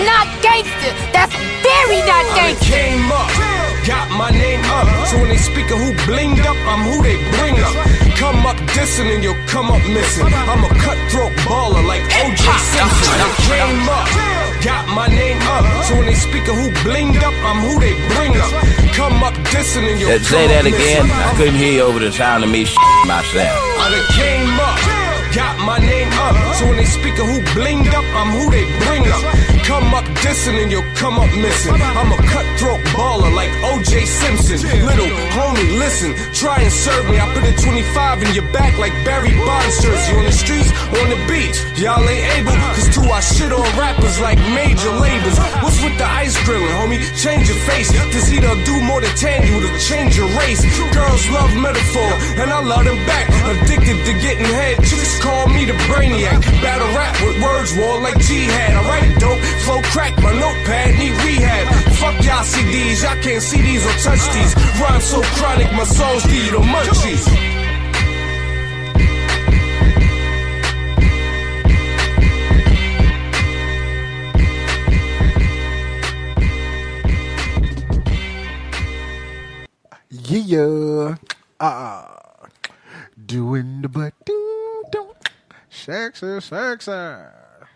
not gangster. That's very not gangster. I came up, got my name up. So when they speak of who blinged up, I'm who they bring up. Come up dissing and you'll come up missing. I'm a cutthroat baller like O.J. Simpson. I came up, got my name up. So when they speak of who blinged up, I'm who they bring up. Come up dissing and you'll come up missing. Say that again. I couldn't hear you over the sound of me myself. I done came up, got my name up. So when they speak of who blinged up, I'm who they bring up. Come up dissing and you'll come up missing. I'm a cutthroat baller like O.J. Simpson. Little homie, listen, try and serve me. I put a 25 in your back like Barry Bonds jersey. On the streets, on the beach, y'all ain't able. Cause to our shit on rappers like major labels. What's with the ice grilling, homie? Change your face. Cause he done do more than tan you to change your race. Girls love metaphor, and I love them back. Addicted to getting head, chicks call me the brainiac. Battle rap with words, war like jihad. I write it dope, flow crack, my notepad need rehab. Fuck y'all CDs, y'all can't see these or touch these. Rhyme so chronic, my songs give you the munchies. Yeah, doing the butt, sexy, sexy.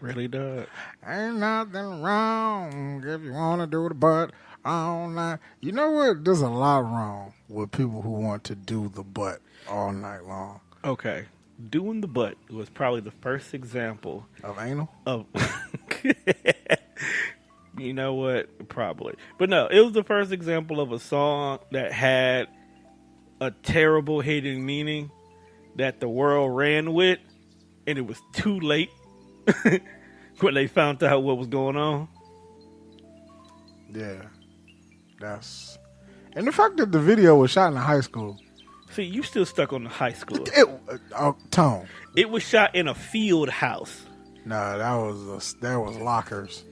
Really, Doug? Ain't nothing wrong if you want to do the butt all night. You know what? There's a lot wrong with people who want to do the butt all night long. Okay. Doing the butt was probably the first example. Of anal? Of you know what? Probably. But no, it was the first example of a song that had a terrible hidden meaning that the world ran with, and it was too late when they found out what was going on. Yeah. And the fact that the video was shot in a high school. See, you still stuck on the high school. Tone. It was shot in a field house. Nah, there was lockers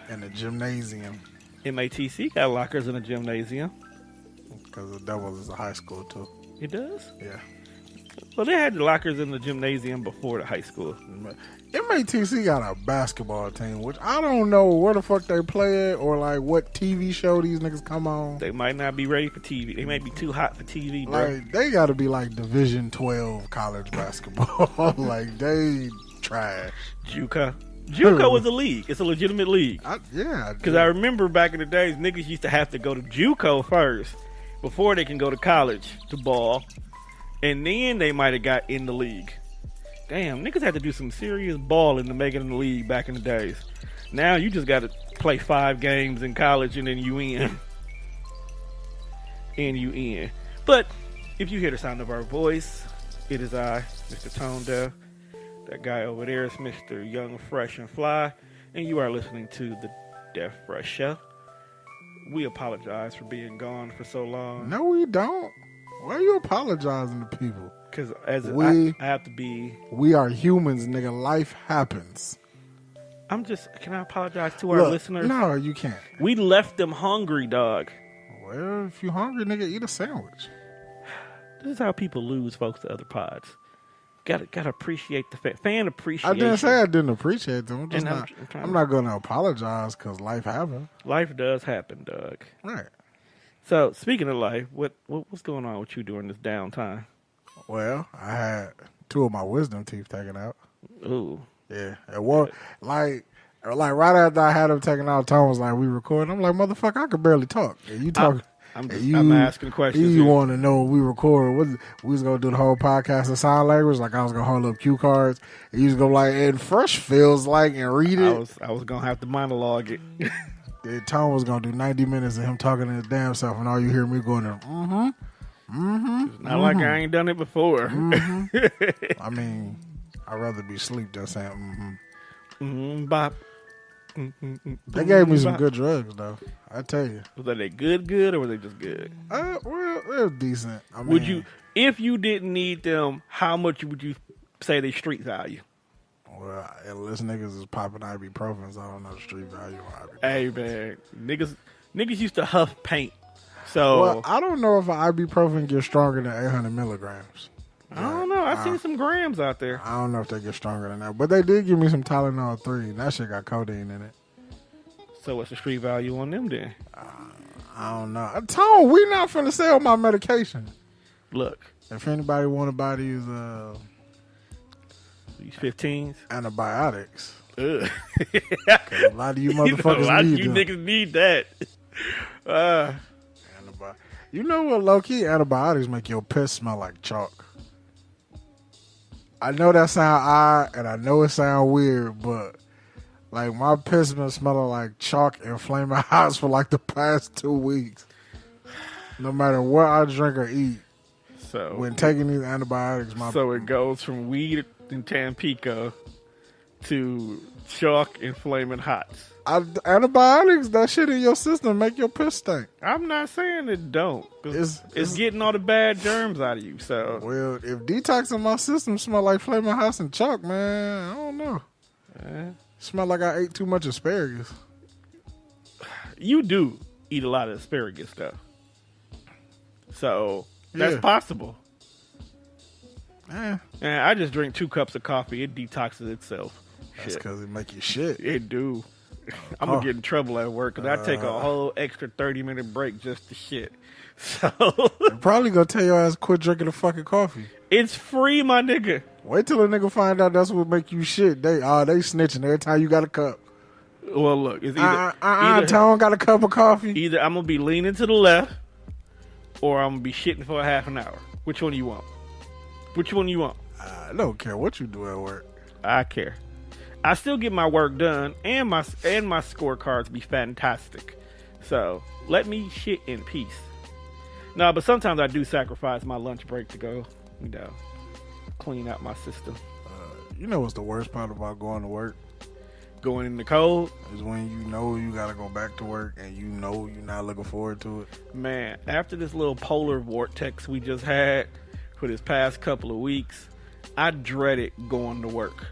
in the gymnasium. MATC got lockers in the gymnasium. Because that was a high school, too. It does? Yeah. Well, they had the lockers in the gymnasium before the high school. MATC got a basketball team, which I don't know where the fuck they play at or like what TV show these niggas come on. They might not be ready for TV. They might be too hot for TV, bro. Like, they got to be like Division 12 college basketball. Like, they trash. JUCO was a league. It's a legitimate league. Yeah. Because I remember back in the days, niggas used to have to go to JUCO first before they can go to college to ball. And then they might have got in the league. Damn, niggas had to do some serious balling to make it in the league back in the days. Now you just got to play 5 games in college and then you in. And you in. But if you hear the sound of our voice, it is I, Mr. Tone Deaf. That guy over there is Mr. Young, Fresh, and Fly. And you are listening to the Deaf Fresh Show. We apologize for being gone for so long. No, we don't. Why are you apologizing to people? Because I have to be... We are humans, nigga. Life happens. Can I apologize to our listeners? No, you can't. We left them hungry, dog. Well, if you hungry, nigga, eat a sandwich. This is how people lose folks to other pods. Gotta appreciate the fan appreciation. I didn't say I didn't appreciate them. I'm not going to apologize because life happens. Life does happen, Doug. Right. So, speaking of life, what's going on with you during this downtime? Well, I had 2 of my wisdom teeth taken out. Ooh. Yeah. It was like right after I had them taken out, Tom was like, "We recording?" I'm like, "Motherfucker, I could barely talk." And you talk. I'm asking questions. You want to know we record? We was gonna do the whole podcast in sign language. Like I was gonna hold up cue cards. And you was gonna like, and Fresh feels like, and read it. I was gonna have to monologue it. Tom was gonna do 90 minutes of him talking to his damn self, and all you hear me going there. It's not like I ain't done it before. I mean, I'd rather be asleep than saying bop. They gave me some good drugs, though. I tell you. Was they good, or were they just good? Well, they were decent. I mean, would you, if you didn't need them, how much would you say they street value? Well, unless niggas is popping ibuprofen, so I don't know the street value of ibuprofen. Hey, man. Niggas used to huff paint. So, well, I don't know if an ibuprofen gets stronger than 800 milligrams. I don't know. I've seen some grams out there. I don't know if they get stronger than that. But they did give me some Tylenol 3, and that shit got codeine in it. So what's the street value on them then? I don't know. Tone, we not finna sell my medication. Look, If anybody want to buy these 15s. antibiotics, Ugh. 'cause a lot of you motherfuckers a lot of need you them. niggas need that. You know what, low-key antibiotics make your piss smell like chalk. I know that sound odd, and I know it sound weird, but like my piss been smelling like chalk and flaming hots for like the past 2 weeks. No matter what I drink or eat, So when taking these antibiotics, so it goes from weed and Tampico to chalk and flaming hots. antibiotics, that shit in your system make your piss stink. I'm not saying it don't. 'Cause It's it's getting all the bad germs out of you. So Well, if detox in my system smell like flaming hots and chalk, man, I don't know. Smell like I ate too much asparagus. you do eat a lot of asparagus though. So that's Yeah. possible. Eh, And I just drink 2 cups of coffee. It detoxes itself. that's Shit. because it make you shit. It do. I'm gonna get in trouble at work because I take a whole extra 30-minute break just to shit. So They probably gonna tell your ass quit drinking the fucking coffee. it's free, my nigga. Wait till a nigga find out that's what make you shit. They snitching every time you got a cup. Well, look, it's either Tone got a cup of coffee. either I'm gonna be leaning to the left or I'm gonna be shitting for a half an hour. Which one do you want? Which one you want? I don't care what you do at work. I care. I still get my work done, and my scorecards be fantastic. So let me shit in peace. No, but sometimes I do sacrifice my lunch break to go, clean out my system. You know what's the worst part about going to work? Going in the cold, Is when you know you gotta go back to work and you know you're not looking forward to it. man. After this little polar vortex we just had for this past couple of weeks, I dreaded going to work.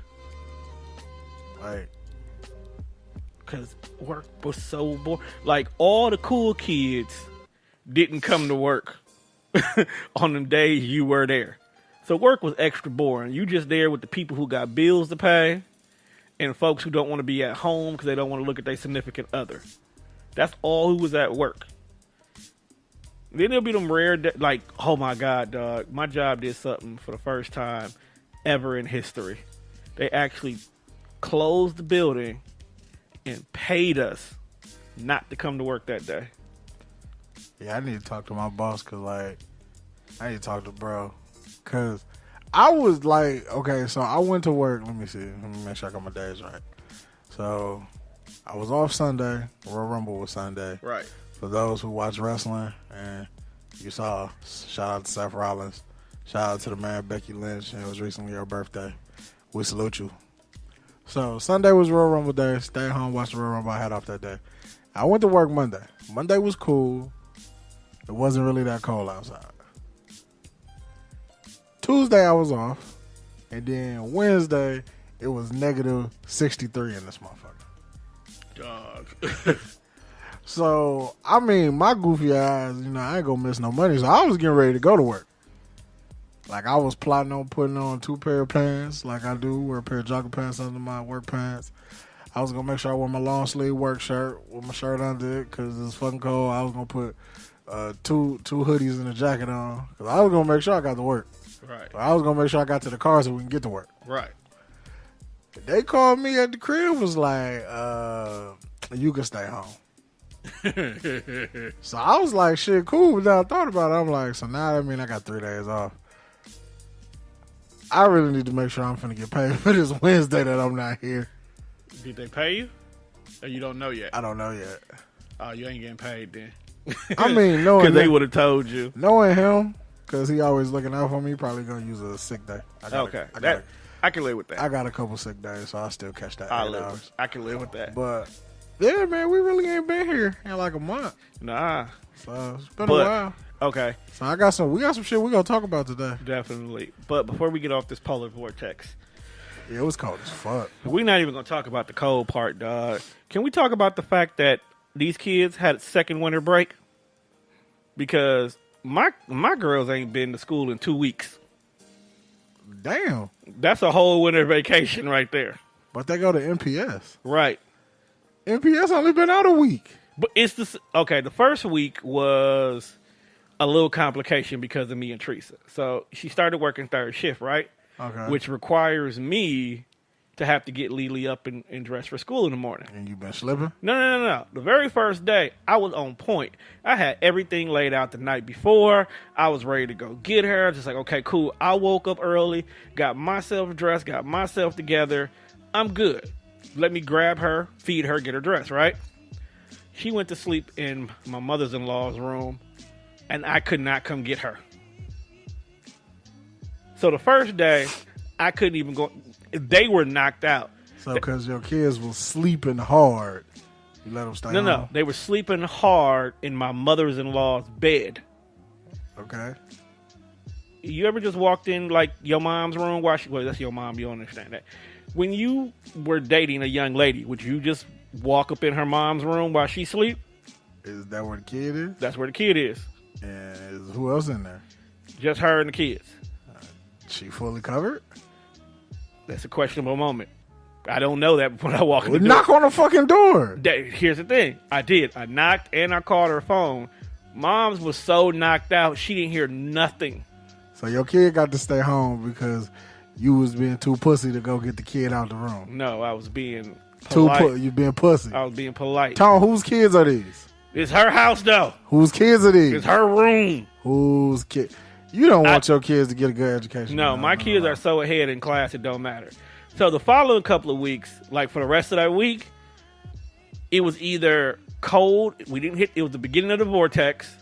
Like, Because work was so boring. Like, all the cool kids didn't come to work on them days you were there. So work was extra boring. You just there with the people who got bills to pay and folks who don't want to be at home because they don't want to look at their significant other. That's all who was at work. Then there'll be them rare, like, oh my God, dog. My job did something for the first time ever in history. They actually closed the building and paid us not to come to work that day. yeah, I need to talk to my boss because, like, I need to talk to bro. Because I was like, okay, so I went to work. Let me see. Let me make sure I got my days right. So I was off Sunday. Royal Rumble was Sunday. Right. For those who watch wrestling and you saw, shout out to Seth Rollins. Shout out to the man Becky Lynch. It was recently her birthday. We salute you. So Sunday was Royal Rumble day. Stay home, watch the Royal Rumble. I had off that day. I went to work Monday. Monday was cool. It wasn't really that cold outside. Tuesday I was off. And then Wednesday it was negative 63 in this motherfucker. Dog. So, I mean, my goofy ass, I ain't gonna miss no money. So I was getting ready to go to work. Like, I was plotting on putting on 2 pair of pants, like I do, wear a pair of jogger pants under my work pants. I was gonna make sure I wore my long sleeve work shirt with my shirt under it, because it's fucking cold. I was gonna put two hoodies and a jacket on, because I was gonna make sure I got to work. Right. I was gonna make sure I got to the car so we can get to work. Right. They called me at the crib, was like, you can stay home. So I was like, shit, cool. But then I thought about it. I'm like, so now that means I got 3 days off. I really need to make sure I'm finna get paid for this Wednesday that I'm not here. Did they pay you? Or you don't know yet? I don't know yet. Oh, you ain't getting paid then. I mean, knowing Because they him, would have told you. knowing him, because he always looking out for me, he probably gonna use a sick day. Okay. I can live with that. I got a couple sick days, so I'll still catch that. I can live with that. But yeah, man, we really ain't been here in like a month. Nah. So it's been a while. Okay. So we got some shit we gonna talk about today. Definitely. But before we get off this polar vortex, Yeah, it was cold as fuck. we're not even going to talk about the cold part, dog. Can we talk about the fact that these kids had a second winter break? Because my girls ain't been to school in 2 weeks. Damn. That's a whole winter vacation right there. But they go to MPS. Right. MPS only been out a week. But it's the first week was a little complication because of me and Teresa. So she started working third shift, right? Okay. Which requires me to have to get Lily up and dressed for school in the morning. And you been slipping? No. The very first day, I was on point. I had everything laid out the night before. I was ready to go get her. Just like, okay, cool. I woke up early, got myself dressed, got myself together. I'm good. Let me grab her, feed her, get her dressed, right? She went to sleep in my mother's-in-law's room, and I could not come get her. So the first day, I couldn't even go. They were knocked out. So because your kids was sleeping hard, you let them stay home? No. They were sleeping hard in my mother's-in-law's bed. Okay. You ever just walked in like your mom's room? Well, that's your mom. You don't understand that. When you were dating a young lady, would you just walk up in her mom's room while she sleep? Is that where the kid is? That's where the kid is. And who else in there? Just her and the kids. She fully covered? That's a questionable moment. I don't know that when I walk in the door. Knock on the fucking door. Here's the thing. I did. I knocked and I called her phone. Mom's was so knocked out, she didn't hear nothing. So your kid got to stay home because you was being too pussy to go get the kid out the room. No, I was being polite. You being pussy. I was being polite. Tom, whose kids are these? It's her house, though. Whose kids are these? It's her room. Whose kid? You don't want your kids to get a good education. No, my kids are so ahead in class, it don't matter. So the following couple of weeks, like for the rest of that week, it was either cold. It was the beginning of the vortex.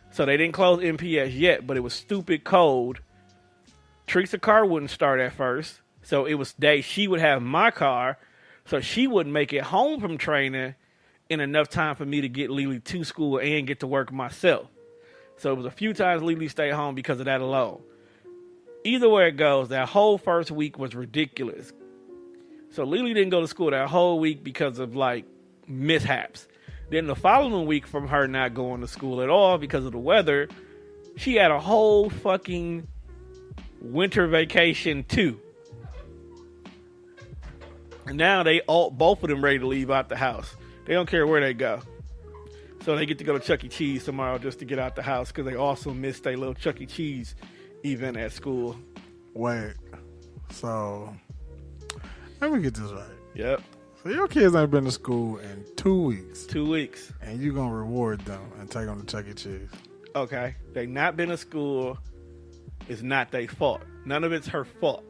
So they didn't close MPS yet, but it was stupid cold. Teresa's car wouldn't start at first. So it was days she would have my car. So she wouldn't make it home from training in enough time for me to get Lily to school and get to work myself. So it was a few times Lily stayed home because of that alone. Either way it goes, that whole first week was ridiculous. So Lily didn't go to school that whole week because of like mishaps. Then the following week from her not going to school at all because of the weather, she had a whole fucking winter vacation too. And now both of them ready to leave out the house. They don't care where they go. So they get to go to Chuck E. Cheese tomorrow just to get out the house because they also missed their little Chuck E. Cheese event at school. Wait. So, let me get this right. Yep. So your kids ain't been to school in 2 weeks. 2 weeks. And you going to reward them and take them to Chuck E. Cheese. Okay. They not been to school. It's not their fault. None of it's her fault.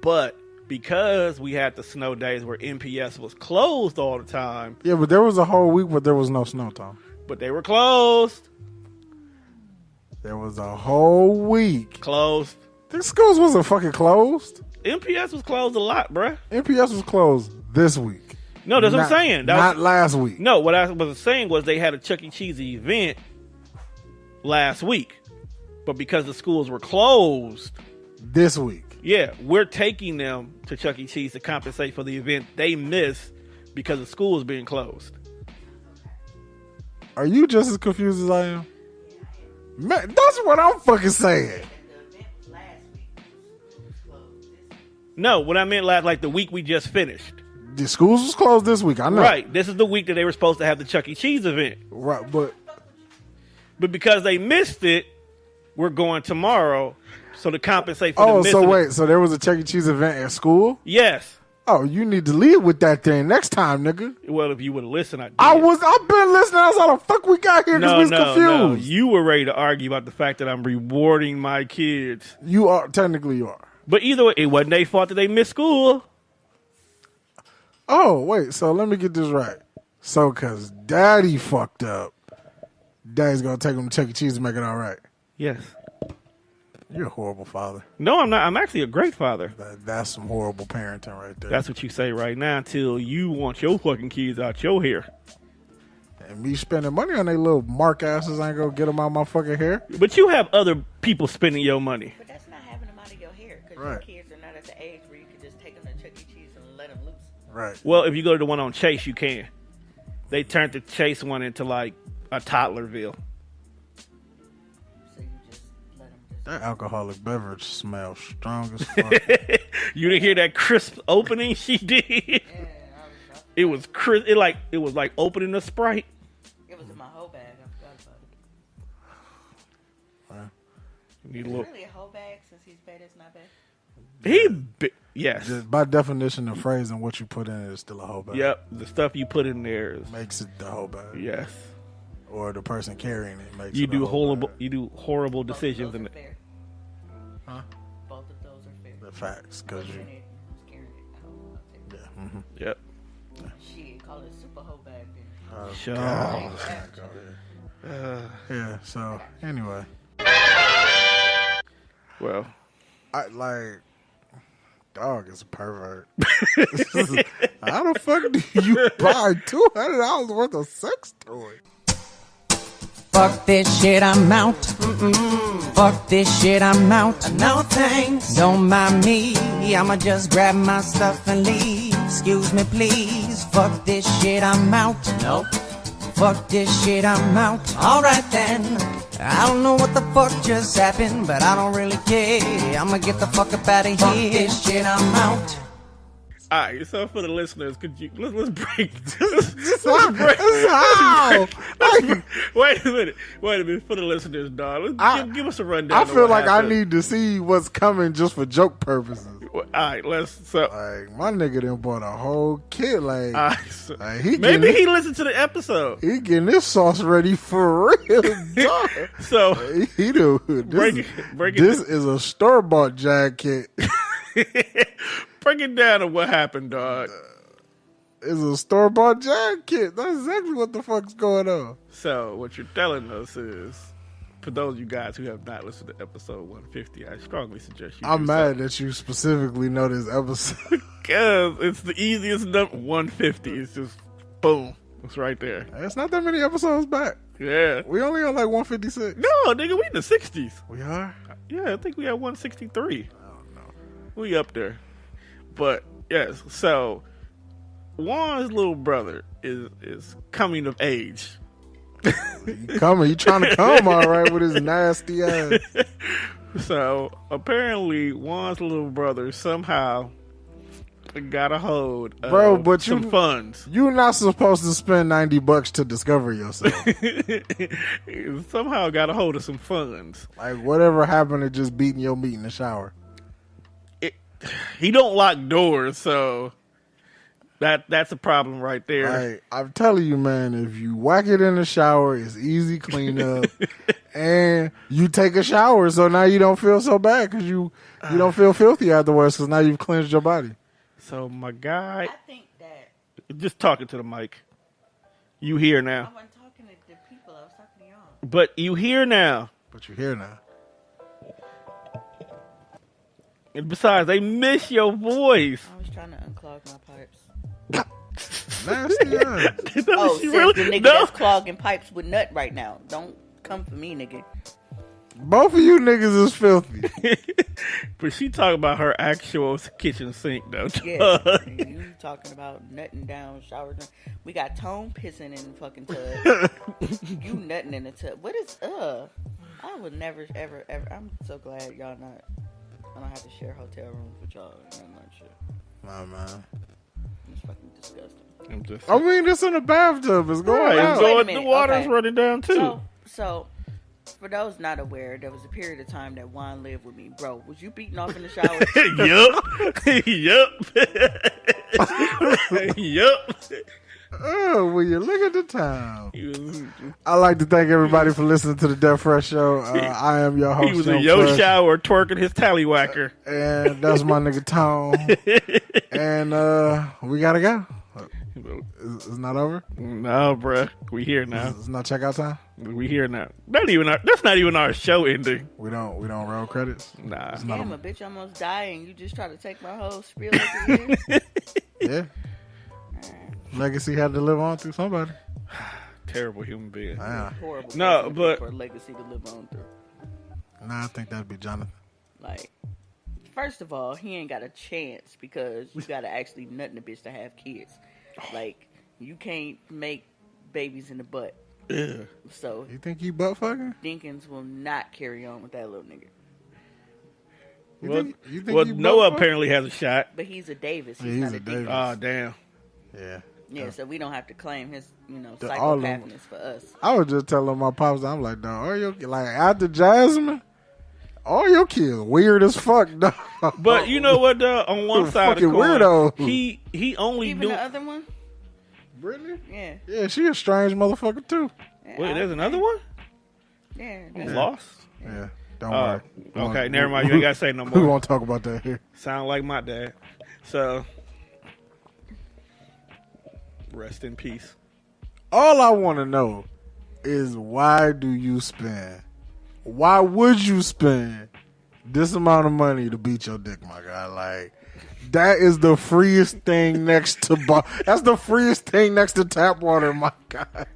But because we had the snow days where MPS was closed all the time. Yeah, but there was a whole week where there was no snow, Tom. But they were closed. There was a whole week. Closed. The schools wasn't fucking closed. MPS was closed a lot, bruh. MPS was closed this week. No, that's what I'm saying. Not last week. No, what I was saying was they had a Chuck E. Cheese event last week. But because the schools were closed. This week. Yeah, we're taking them to Chuck E. Cheese to compensate for the event they missed because the school is being closed. Are you just as confused as I am? Man, that's what I'm fucking saying. No, what I meant like the week we just finished. The schools was closed this week, I know. Right, this is the week that they were supposed to have the Chuck E. Cheese event. Right, but because they missed it, we're going tomorrow. So to compensate for the missing. Oh, so wait. So there was a Chuck E. Cheese event at school? Yes. Oh, you need to lead with that thing next time, nigga. Well, if you would have listened, I did. I've been listening. That's how the fuck we got here because we was confused. No. You were ready to argue about the fact that I'm rewarding my kids. You are. Technically, you are. But either way, it wasn't their fault that they missed school. Oh, wait. So let me get this right. So because daddy fucked up, daddy's going to take him to Chuck E. Cheese to make it all right. Yes. You're a horrible father. No, I'm not. I'm actually a great father. That's some horrible parenting right there. That's what you say right now until you want your fucking kids out your hair. And me spending money on they little mark asses ain't going to get them out my fucking hair. But you have other people spending your money. But that's not having them out of your hair because your kids are not at the age where you can just take them to Chuck E. Cheese and let them loose. Right. Well, if you go to the one on Chase, you can. They turned the Chase one into like a Toddlerville. That alcoholic beverage smells strong as fuck. You didn't hear that crisp opening she did? Yeah, I It was it was like opening a Sprite. It was in my whole bag. I forgot about it. Need Is it really a whole bag since he's bad? It's not bad. Yes. Just by definition, the phrase and what you put in it is still a whole bag. Yep. The stuff you put in there makes it the whole bag. Yes. Or the person carrying it makes you it do the whole horrible. bag. You do horrible decisions in it. Fair. Huh? Both of those are fair. The facts, because you. Yeah. Mm-hmm. Yep. Shit, call it super whole bag then. Sure. Yeah. So anyway, well, I like. Dog is a pervert. How the fuck do you buy $200 worth of sex toys? Fuck this shit, I'm out. Fuck this shit, I'm out. No thanks. Don't mind me. I'ma just grab my stuff and leave. Excuse me, please. Fuck this shit, I'm out. Nope. Fuck this shit, I'm out. Alright then. I don't know what the fuck just happened, but I don't really care. I'ma get the fuck up out of here. Fuck this shit, I'm out. All right, so for the listeners, could you let's break How? Wait a minute. For the listeners, dog, give us a rundown. I feel like I happened. need to see what's coming just for joke purposes. All right, like my nigga done bought a whole kit. Like maybe he listened to the episode. He getting this sauce ready for real. Dog. So he do. This is a store-bought Jag kit. Break it down to what happened, dog. It's a store-bought Jag kit. That's exactly what the fuck's going on. So what you're telling us is, for those of you guys who have not listened to episode 150, I strongly suggest you. I'm mad that you specifically know this episode. Because it's the easiest number. 150. It's just boom. It's right there. It's not that many episodes back. Yeah. We only on like 156. No, nigga, we in the 60s. We are? Yeah, I think we have 163. I don't know. We up there. But yes, so Juan's little brother is coming of age. He trying to come all right with his nasty ass. So apparently Juan's little brother somehow got a hold of some funds. You're not supposed to spend $90 to discover yourself. Somehow got a hold of some funds. Like whatever happened to just beating your meat in the shower. He don't lock doors, so that's a problem right there. Like, I'm telling you, man, if you whack it in the shower, it's easy cleanup. And you take a shower, so now you don't feel so bad because you don't feel filthy afterwards because now you've cleansed your body. So my guy, I think that just talking to the mic. You here now? I wasn't talking to the people. I was talking to y'all. But you here now. But you're here now. And besides, they miss your voice. I was trying to unclog my pipes. Nasty ass. Oh, she says really? the nigga No. that's clogging pipes with nut right now. Don't come for me, nigga. Both of you niggas is filthy. But she talking about her actual kitchen sink, though. Yeah, you talking about nutting down, shower. We got Tone pissing in the fucking tub. You nutting in the tub. What is I would never, ever. I'm so glad y'all not. I don't have to share hotel rooms with y'all and that shit. Nah, man. It's fucking disgusting. I mean, it's in a bathtub. It's going out. Wait a minute, the water's okay. running down, too. So, for those not aware, there was a period of time that Juan lived with me. Bro, was you beating off in the shower? Yup. Yup. Oh, will you look at the time? I'd like to thank everybody for listening to the Death Fresh Show. I am your host. He was in your shower twerking his tallywhacker. And that's my nigga Tone. And we gotta go. It's not over? No, bruh. We here now. It's not checkout time? We here now. That's not even our show ending. We don't roll credits? Nah. Damn, a bitch almost died and you just try to take my whole spiel over here? Yeah. Legacy had to live on through somebody. Terrible human being. Horrible. No, but for a legacy to live on through. Nah, I think that'd be Jonathan. Like, first of all, he ain't got a chance because you gotta actually nut in the bitch to have kids. Like, you can't make babies in the butt. Yeah. So you think you butt fucking? Dinkins will not carry on with that little nigga. You think Noah apparently has a shot. But he's a Davis. He's not a a Davis. Dinkins. Oh, damn. Yeah. Yeah, so we don't have to claim his, all of them. psychopathness for us. I was just telling my pops, I'm like, dog, all your like after Jasmine, all your kids weird as fuck, dog. But you know what, though? On one side of the Fucking coin, weirdo. he only Even do. the other one? Brittany? Yeah. Yeah, she a strange motherfucker too. Wait, there's another one? Yeah. I'm lost. Yeah, don't worry. Okay, never mind. You ain't gotta say no We more. won't talk about that here. Sound like my dad. So, rest in peace. All I want to know is why do you spend? Why would you spend this amount of money to beat your dick, my guy? Like, that is the freest thing next to that's the freest thing next to tap water, my guy.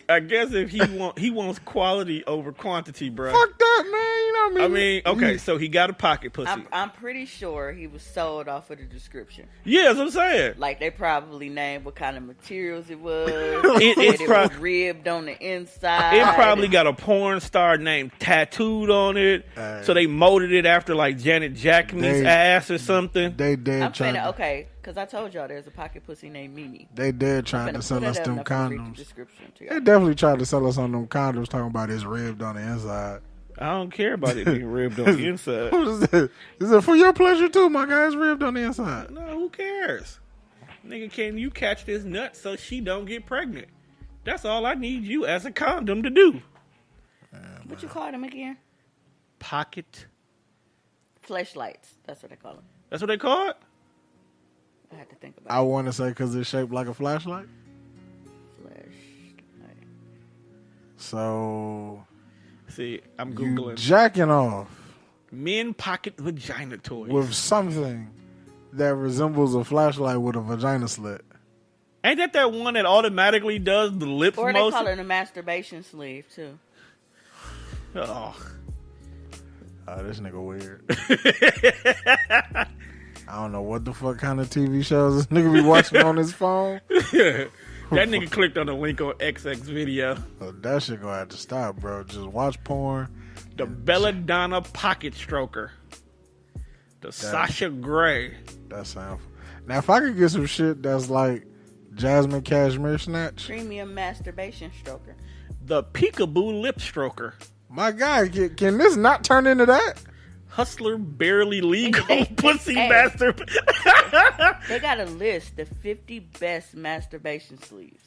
I guess if he wants quality over quantity, bro. Fuck that, man. You know what I mean? Okay, so he got a pocket pussy. I'm pretty sure he was sold off of the description. Yeah, that's what I'm saying. Like, they probably named what kind of materials it was. It's it was ribbed on the inside. It probably got a porn star name tattooed on it. So they molded it after like Janet Jackson's ass or something. They dead I'm trying saying, to, okay, because I told y'all there's a pocket pussy named Mimi. They dead trying to sell us them condoms. They They definitely tried to sell us on them condoms talking about it's ribbed on the inside. I don't care about it being ribbed on the inside. What is that? Is it for your pleasure too, my guy? It's ribbed on the inside. No, who cares? Nigga, can you catch this nut so she don't get pregnant? That's all I need you as a condom to do. What you call them again? Pocket. Fleshlights. That's what they call them. That's what they call it? I had to think about I want to say because it's shaped like a flashlight. Fleshlight. So, See, I'm you Googling. jacking off Men pocket vagina toys. with something that resembles a flashlight with a vagina slit. Ain't that one that automatically does the lips Or they motion? call it a masturbation sleeve, too. Oh. Oh, this nigga weird. I don't know what the fuck kind of TV shows this nigga be watching on his phone. That nigga clicked on the link on XX video. Oh, that shit gonna have to stop, bro. Just watch porn. The Belladonna Pocket Stroker. The Sasha Grey. That sound. Now, if I could get some shit that's like Jasmine Cashmere Snatch, Premium masturbation stroker. The Peekaboo Lip Stroker. my guy, can this not turn into that? Hustler Barely Legal They- Pussy hey. Master. They got a list, the 50 best masturbation sleeves.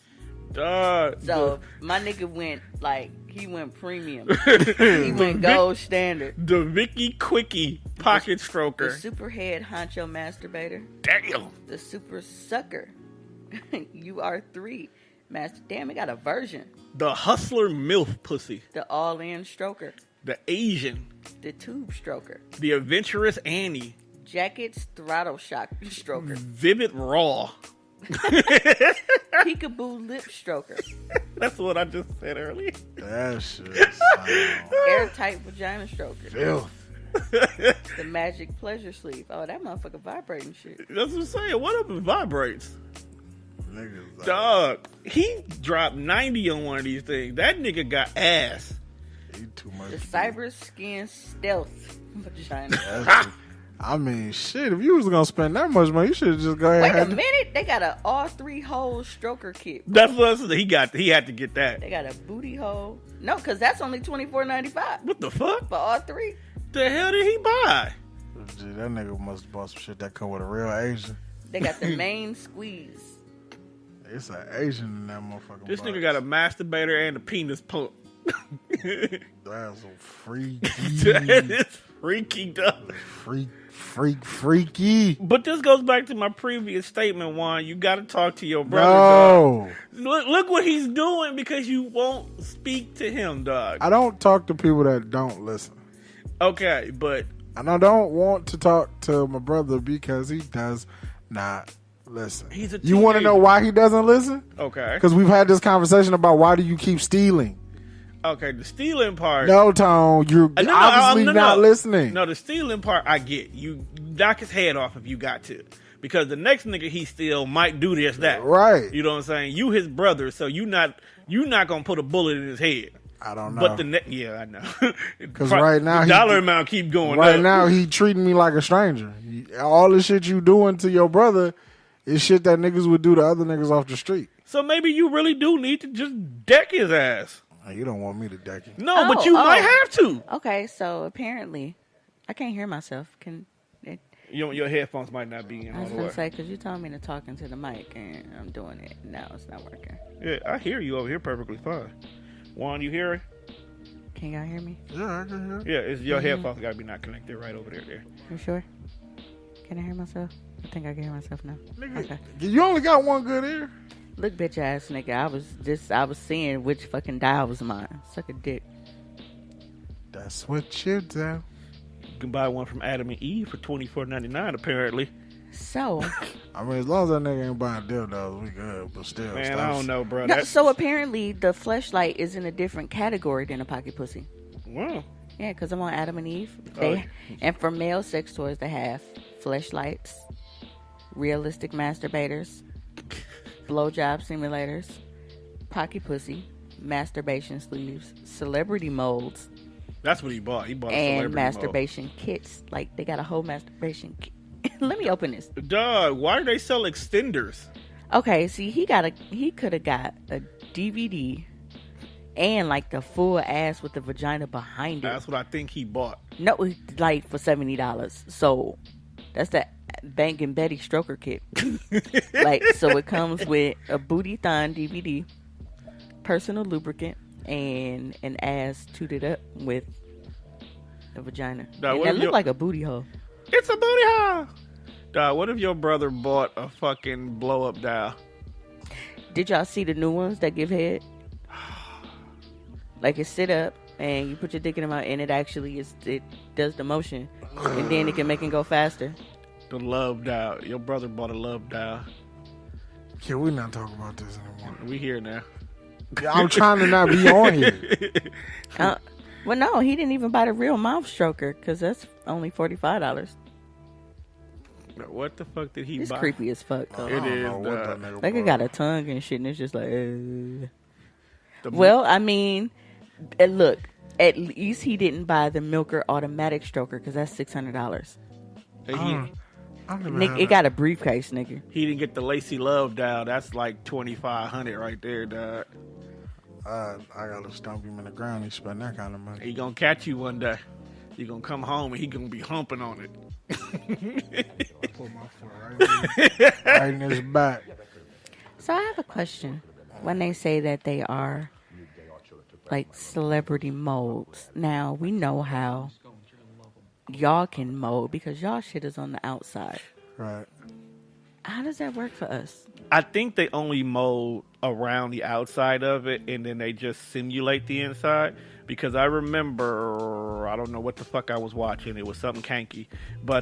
So So my nigga went he went premium. He went gold standard. the Vicky Quickie Pocket The Stroker. Superhead Honcho Masturbator. Damn. The Super Sucker. UR3 Master. Damn, it got a version. The Hustler MILF Pussy. The All-In Stroker. The Asian. The Tube Stroker. The Adventurous Annie. Jackets Throttle Shock Stroker. Vivid Raw. Peekaboo Lip Stroker. That's what I just said earlier. That shit sound Airtight Vagina Stroker. filth. The Magic Pleasure Sleeve. Oh, that motherfucker vibrating shit. That's what I'm saying. What up, it vibrates? Niggas like, Dog, he dropped 90 on one of these things. That nigga got ass. he too much. The Cyber Skin Stealth Vagina. That's too- I mean, shit, if you was gonna spend that much money, you should have just go ahead Wait a and minute. They got a all 3 hole stroker kit. That's what I said. He had to get that. They got a booty hole. No, because that's only $24.95 What the fuck? for all 3. The hell did he buy? Gee, that nigga must have bought some shit that come with a real Asian. They got the main squeeze. It's an Asian in that motherfucker. This nigga got a masturbator and a penis pump. That's so freaky. That is freaky, dog. Freaky. But this goes back to my previous statement, Juan. You got to talk to your brother, No. dog. Look what he's doing because you won't speak to him, dog. I don't talk to people that don't listen. Okay, but And I don't want to talk to my brother because he does not listen. He's a You want to know teenager. why he doesn't listen? okay. Because we've had this conversation about why do you keep stealing? Okay, the stealing part. No, Tone, you're No, obviously not listening. No, the stealing part, I get. You knock his head off if you got to. Because the next nigga he steal might do this, that. Right. You know what I'm saying? You his brother, so you not gonna put a bullet in his head. I don't know. But yeah, I know. Because right now the he- dollar amount keep going Right up. now, he treating me like a stranger. All the shit you doing to your brother It's shit that niggas would do to other niggas off the street. So maybe you really do need to just deck his ass. You don't want me to deck him. No, but you might have to. Okay, so apparently, I can't hear myself. Your headphones might not be in I all was the going way. to say, because you told me to talk into the mic, and I'm doing it. Now it's not working. Yeah, I hear you over here perfectly fine. Juan, you hear it? Can y'all hear me? Yeah, I can hear. Yeah, it's your headphones got to be not connected right over there. You sure? Can I hear myself? I think I can hear myself now. Nigga, Okay. you only got one good ear. Look, bitch ass nigga. I was seeing which fucking dial was mine. Suck a dick. That's what you do. You can buy one from Adam and Eve for $24.99 apparently. So. I mean, as long as that nigga ain't buying dildos, we good. But still, Man, stop. I don't know, bro. No, so apparently the fleshlight is in a different category than a pocket pussy. Wow. Yeah, because I'm on Adam and Eve. Oh. And for male sex toys, they have fleshlights, realistic masturbators, blowjob simulators, pocket pussy, masturbation sleeves, celebrity molds, That's what he bought. He bought a and celebrity masturbation kits. Like, they got a whole masturbation kit. Let me open this. mode. Dog, why do they sell extenders? Okay, see, he could have got a DVD and like the full ass with the vagina behind it. That's what I think he bought. No, like for $70. So that's the Bank and Betty stroker kit. Like, so it comes with a booty thon DVD, personal lubricant, and an ass tooted up with a vagina. Now, and what that if looked like a booty hole. It's a booty hole. Dog, what if your brother bought a fucking blow up dial? Did y'all see the new ones that give head? Like, it sit up and you put your dick in the mouth and it does the motion, and then it can make it go faster. The love dial. Your brother bought a love dial. Can we not talk about this anymore? We here now. Yeah, I'm trying to not be on here. Well, no, he didn't even buy the real mouth stroker because that's only $45. What the fuck did he It's buy? creepy as fuck, though. It is. Like, it got a tongue and shit, and it's just like, The- Well, I mean, look, at least he didn't buy the Milker automatic stroker because that's $600. Nick, it got a briefcase, nigga. He didn't get the Lacy Love dial. That's like $2,500 right there, dog. I gotta stomp him in the ground. He spend that kind of money. He gonna catch you one day. You gonna come home and he gonna be humping on it. I put my foot right in his back. So I have a question. When they say that they are like celebrity molds, now we know how y'all can mold because y'all shit is on the outside. Right. How does that work for us? I think they only mold around the outside of it and then they just simulate the inside. Because I remember, I don't know what the fuck I was watching. It was something kanky. But,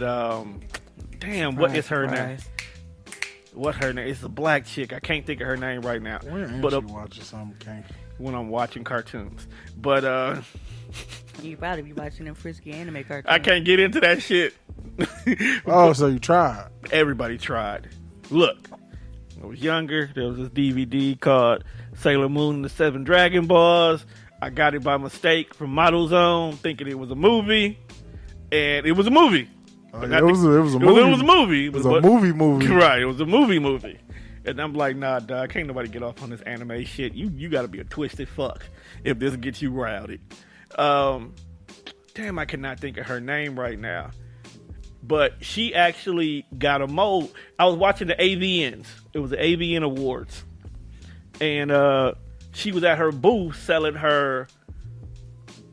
damn, what is her name? What her name? It's a black chick. I can't think of her name right now. Where ain't but you watching something kinky? When I'm watching cartoons. But, You probably be watching them frisky anime cartoons. I can't get into that shit. Oh, so you tried. Everybody tried. Look, when I was younger, there was this DVD called Sailor Moon and the Seven Dragon Balls. I got it by mistake from Model Zone, thinking it was a movie, and it was a movie. It was a movie. It was a movie. It was a movie. Right, it was a movie. And I'm like, nah, dog, can't nobody get off on this anime shit. You got to be a twisted fuck if this gets you rowdy. Damn, I cannot think of her name right now. But she actually got a mold. I was watching the AVNs. It was the AVN Awards. And she was at her booth selling her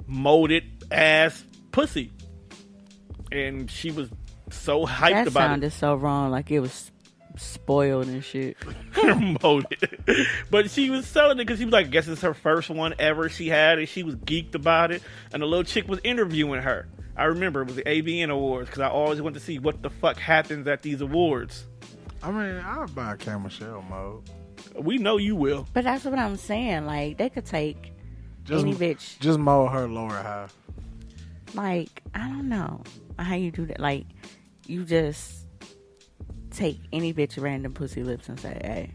molded ass pussy. And she was so hyped that about it. sounded so wrong, like it was spoiled and shit. Molded. But she was selling it because she was like, I guess it's her first one ever she had, and she was geeked about it. And the little chick was interviewing her. I remember it was the AVN Awards because I always went to see what the fuck happens at these awards. I mean, I'll buy a camera shell mode. We know you will. But that's what I'm saying. Like, they could take any bitch. Just mold her lower half. Like, I don't know how you do that. Like, you just take any bitch random pussy lips and say, hey,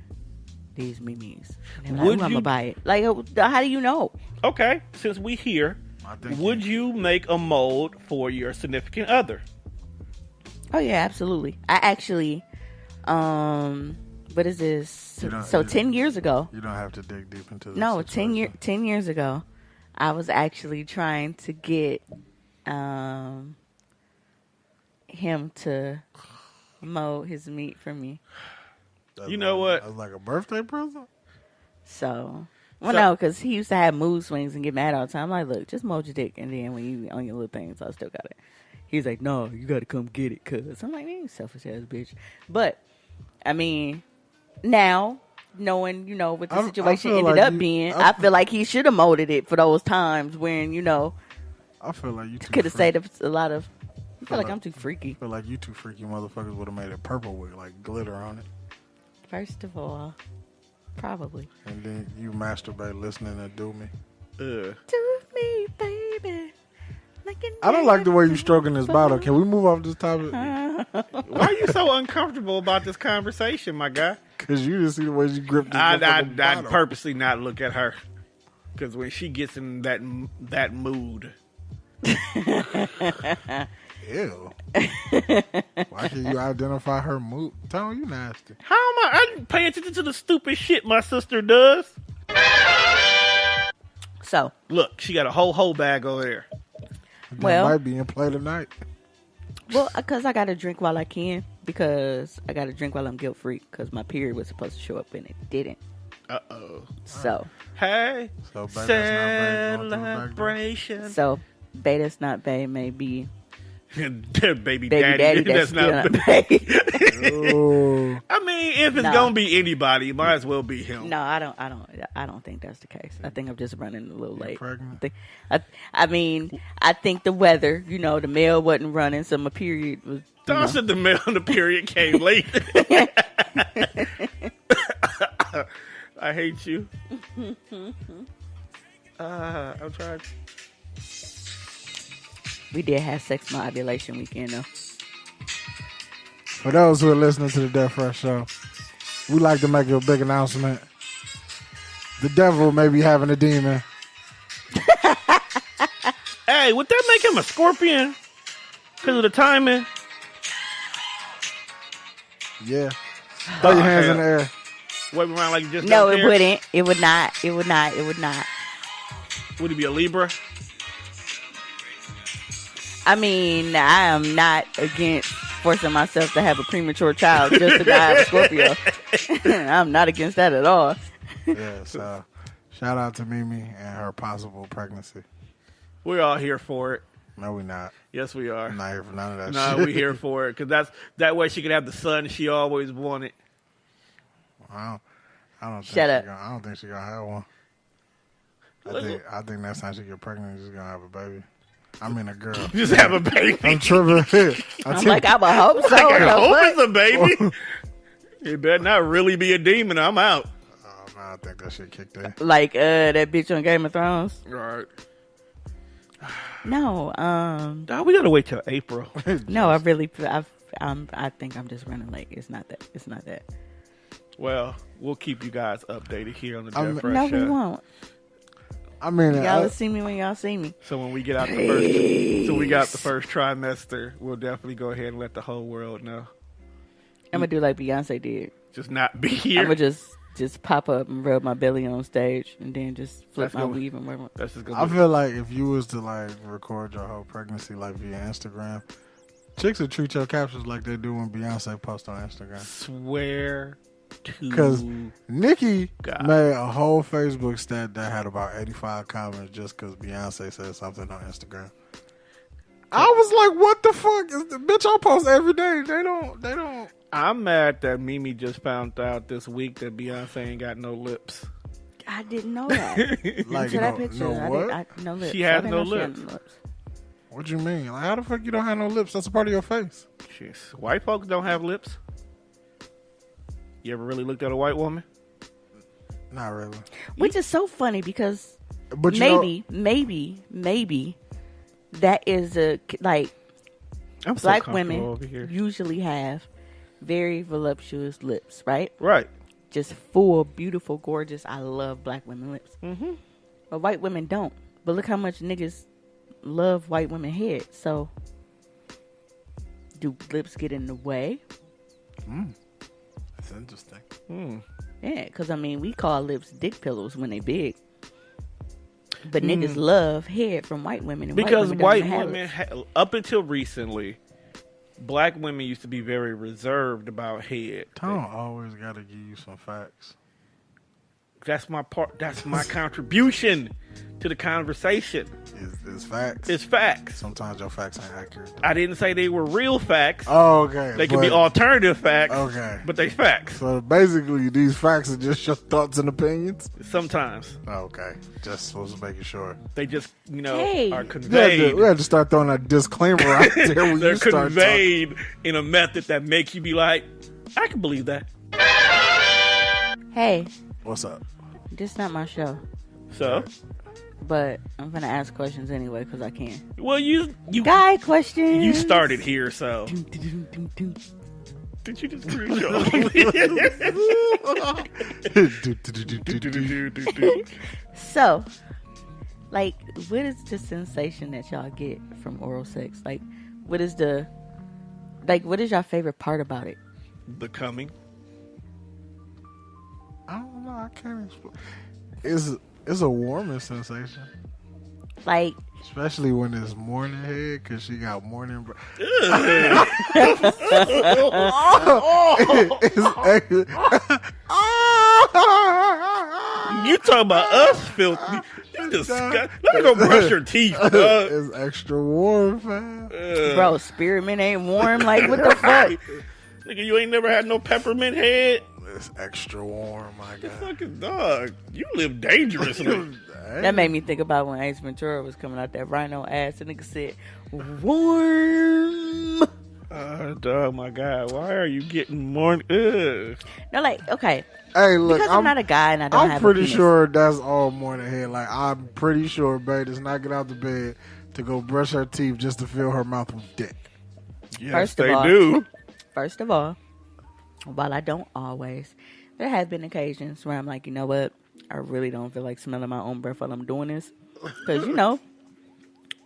these memes. And I'm gonna buy it. Like, how do you know? Okay, since we here, would you make a mold for your significant other? Oh yeah, absolutely. I actually What is this? So 10 years ago. You don't have to dig deep into this. No, 10 years ago, I was actually trying to get him to mow his meat for me. You know what? That was like a birthday present? So, no, because he used to have mood swings and get mad all the time. I'm like, look, just mow your dick, and then when you on your little things, I still got it. He's like, no, you got to come get it, cuz. I'm like, man, you selfish ass bitch. But, I mean, now, knowing, what the situation ended up being, I feel like he should have molded it for those times when, I feel like you could have saved a lot of. I feel like I'm too freaky. I feel like you two freaky motherfuckers would have made it purple with like glitter on it. First of all, probably. And then you masturbate listening to Do Me. Do me, baby. I don't like the way you stroking this bottle. Can we move off this topic? Why are you so uncomfortable about this conversation, my guy? Because you didn't see the way you gripped this I'd purposely not look at her. Because when she gets in that mood. Ew. Why can you identify her mood? Tone, you nasty. How am I didn't pay attention to the stupid shit my sister does. So. Look, she got a whole bag over there. That might be in play tonight. Well, because I got to drink while I can. Because I got to drink while I'm guilt-free. Because my period was supposed to show up and it didn't. Uh-oh. So. Hey. So, celebration. So, Beta's not Bay may be... baby daddy that's not baby. I mean, if it's gonna be anybody, it might as well be him. No, I don't think that's the case. I think I'm just running a little late. Pregnant? I mean, I think the weather, the mail wasn't running, so my period was. I said the mail and the period came late. I hate you. I'm trying. We did have sex my ovulation weekend, though. For those who are listening to the Death Fresh Show, we like to make a big announcement. The devil may be having a demon. Hey, would that make him a scorpion? Because of the timing? Yeah. Throw your hands in the air. Wave around like you just No, don't it care? wouldn't. It would not. It would not. It would not. Would he be a Libra? I mean, I am not against forcing myself to have a premature child just to die of a Scorpio. I'm not against that at all. Yeah, so shout out to Mimi and her possible pregnancy. We're all here for it. No, we're not. Yes, we are. I'm not here for none of that No, shit. we're here for it. Because that way she could have the son she always wanted. I don't Shut up. I don't think she's going to have one. I think next time she get pregnant, she's going to have a baby. I mean a girl. Just have a baby. I'm tripping. I'm like, I would hope so. I hope it's a baby. It better not really be a demon. I'm out. Oh, no, I think that shit kicked in. Like that bitch on Game of Thrones. All right. No, Nah, we gotta wait till April. no, I think I'm just running late. It's not that. Well, we'll keep you guys updated here on the Death Fresh No, Show. we won't. I mean, Y'all will see me when y'all see me. So when we get out the first trimester, we'll definitely go ahead and let the whole world know. I'm gonna do like Beyonce did. Just not be here. I'm gonna just pop up and rub my belly on stage, and then just flip my weave and wear my. That's just I feel like if you was to like record your whole pregnancy like via Instagram, chicks would treat your captions like they do when Beyonce posts on Instagram. Swear to Because Nicki God. made a whole Facebook stat that had about 85 comments just because Beyonce said something on Instagram. I was like, what the fuck? Bitch, I post every day. They don't. I'm mad that Mimi just found out this week that Beyonce ain't got no lips. I didn't know that. Like, Until that picture, no what? no lips. She has I didn't no know she had lips. lips. What you mean? Like, how the fuck you don't have no lips? That's a part of your face. Jeez. White folks don't have lips. You ever really looked at a white woman? Not really. Which is so funny because But you maybe that is like I'm so black comfortable over women here. usually have very voluptuous lips, right? Right. Just full, beautiful, gorgeous. I love black women lips. Mm-hmm. But white women don't. But look how much niggas love white women head. So do lips get in the way? That's interesting. Yeah, because, I mean, we call lips dick pillows when they big. But niggas love head from white women. And Because white don't have women, it. up until recently, black women used to be very reserved about head. Tom always got to give you some facts. That's my part. That's my contribution to the conversation. It's facts. It's facts. Sometimes your facts ain't accurate. I didn't say they were real facts. Oh, okay. They could be alternative facts. Okay. But they facts. So basically, these facts are just your thoughts and opinions? Sometimes. Okay. Just was making sure. They just, Hey. are conveyed. We had to start throwing that disclaimer out there when They're you start conveyed in a method that makes you be like, I can believe that. Hey, What's up? this not my show. So, But I'm going to ask questions anyway because I can. well, you Guy questions. you started here, so. Did you just create your own? So, like, what is the sensation that y'all get from oral sex? Like, what is your favorite part about it? The coming. I don't know. I can't explain. It's a warming sensation. Like, Especially when it's morning head, because she got morning breath. You talking about us, filthy? You disgust. Let me go brush your teeth. It's extra warm, fam. bro, spearmint ain't warm. Like, what the fuck? Nigga, you ain't never had no peppermint head? It's extra warm, my God. Fucking dog. You live dangerously. That made me think about when Ace Ventura was coming out that rhino ass. The nigga said, warm. Dog, my God. Why are you getting more? No, like, okay. Hey, look, Because I'm not a guy and I don't have I'm a pretty penis. sure that's all morning head. Like, I'm pretty sure Bae does not get out the bed to go brush her teeth just to fill her mouth with dick. Yes, First of they all- do. First of all, while I don't always, there have been occasions where I'm like, you know what? I really don't feel like smelling my own breath while I'm doing this. Because,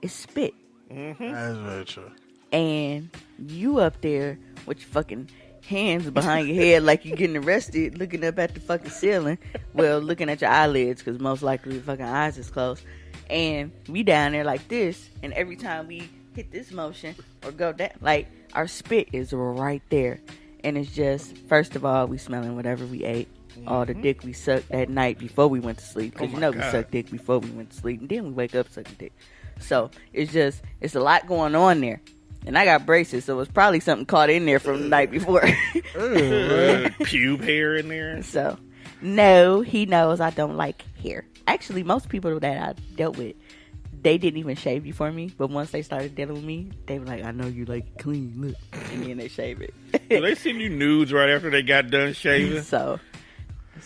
it's spit. That's very true. And you up there with your fucking hands behind your head like you're getting arrested, looking up at the fucking ceiling. Well, looking at your eyelids because most likely your fucking eyes is closed. And we down there like this. And every time we hit this motion or go down, like, our spit is right there. And it's just, first of all, we smelling whatever we ate. All the dick we sucked that night before we went to sleep. Because we sucked dick before we went to sleep. And then we wake up sucking dick. So, it's a lot going on there. And I got braces, so it's probably something caught in there from the night before. Pube hair in there. So, no, he knows I don't like hair. Actually, most people that I dealt with, they didn't even shave before me. But once they started dealing with me, they were like, I know you like it clean, look. And then they shave it. So they send you nudes right after they got done shaving. So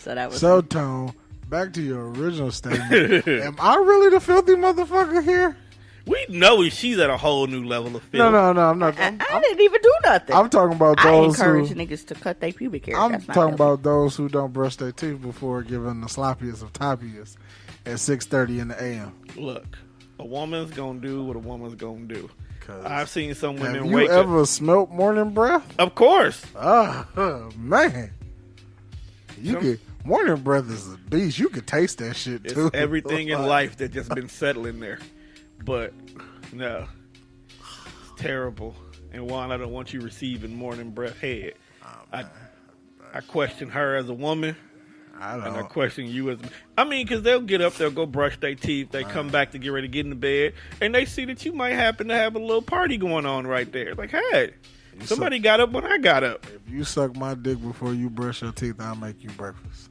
that was... So, Tone, back to your original statement. Am I really the filthy motherfucker here? We know she's at a whole new level of filth. No, I'm not. I didn't even do nothing. I'm talking about I those encourage who... niggas to cut their pubic hair. I'm That's not talking filthy. about those who don't brush their teeth before giving the sloppiest of toppiest at 6:30 in the a.m. Look, a woman's gonna do what a woman's gonna do. 'Cause I've seen some have women you wake ever up. smelt morning breath? Of course. Oh, man. Morning breath is a beast. You could taste that shit, It's too. everything in life that just been settling there. But, no. It's terrible. And Juan, I don't want you receiving morning breath head. I question her as a woman. And I question you as... I mean, because they'll get up, they'll go brush their teeth, they come back to get ready to get in the bed, and they see that you might happen to have a little party going on right there. Like, hey, somebody got up when I got up. If you suck my dick before you brush your teeth, I'll make you breakfast.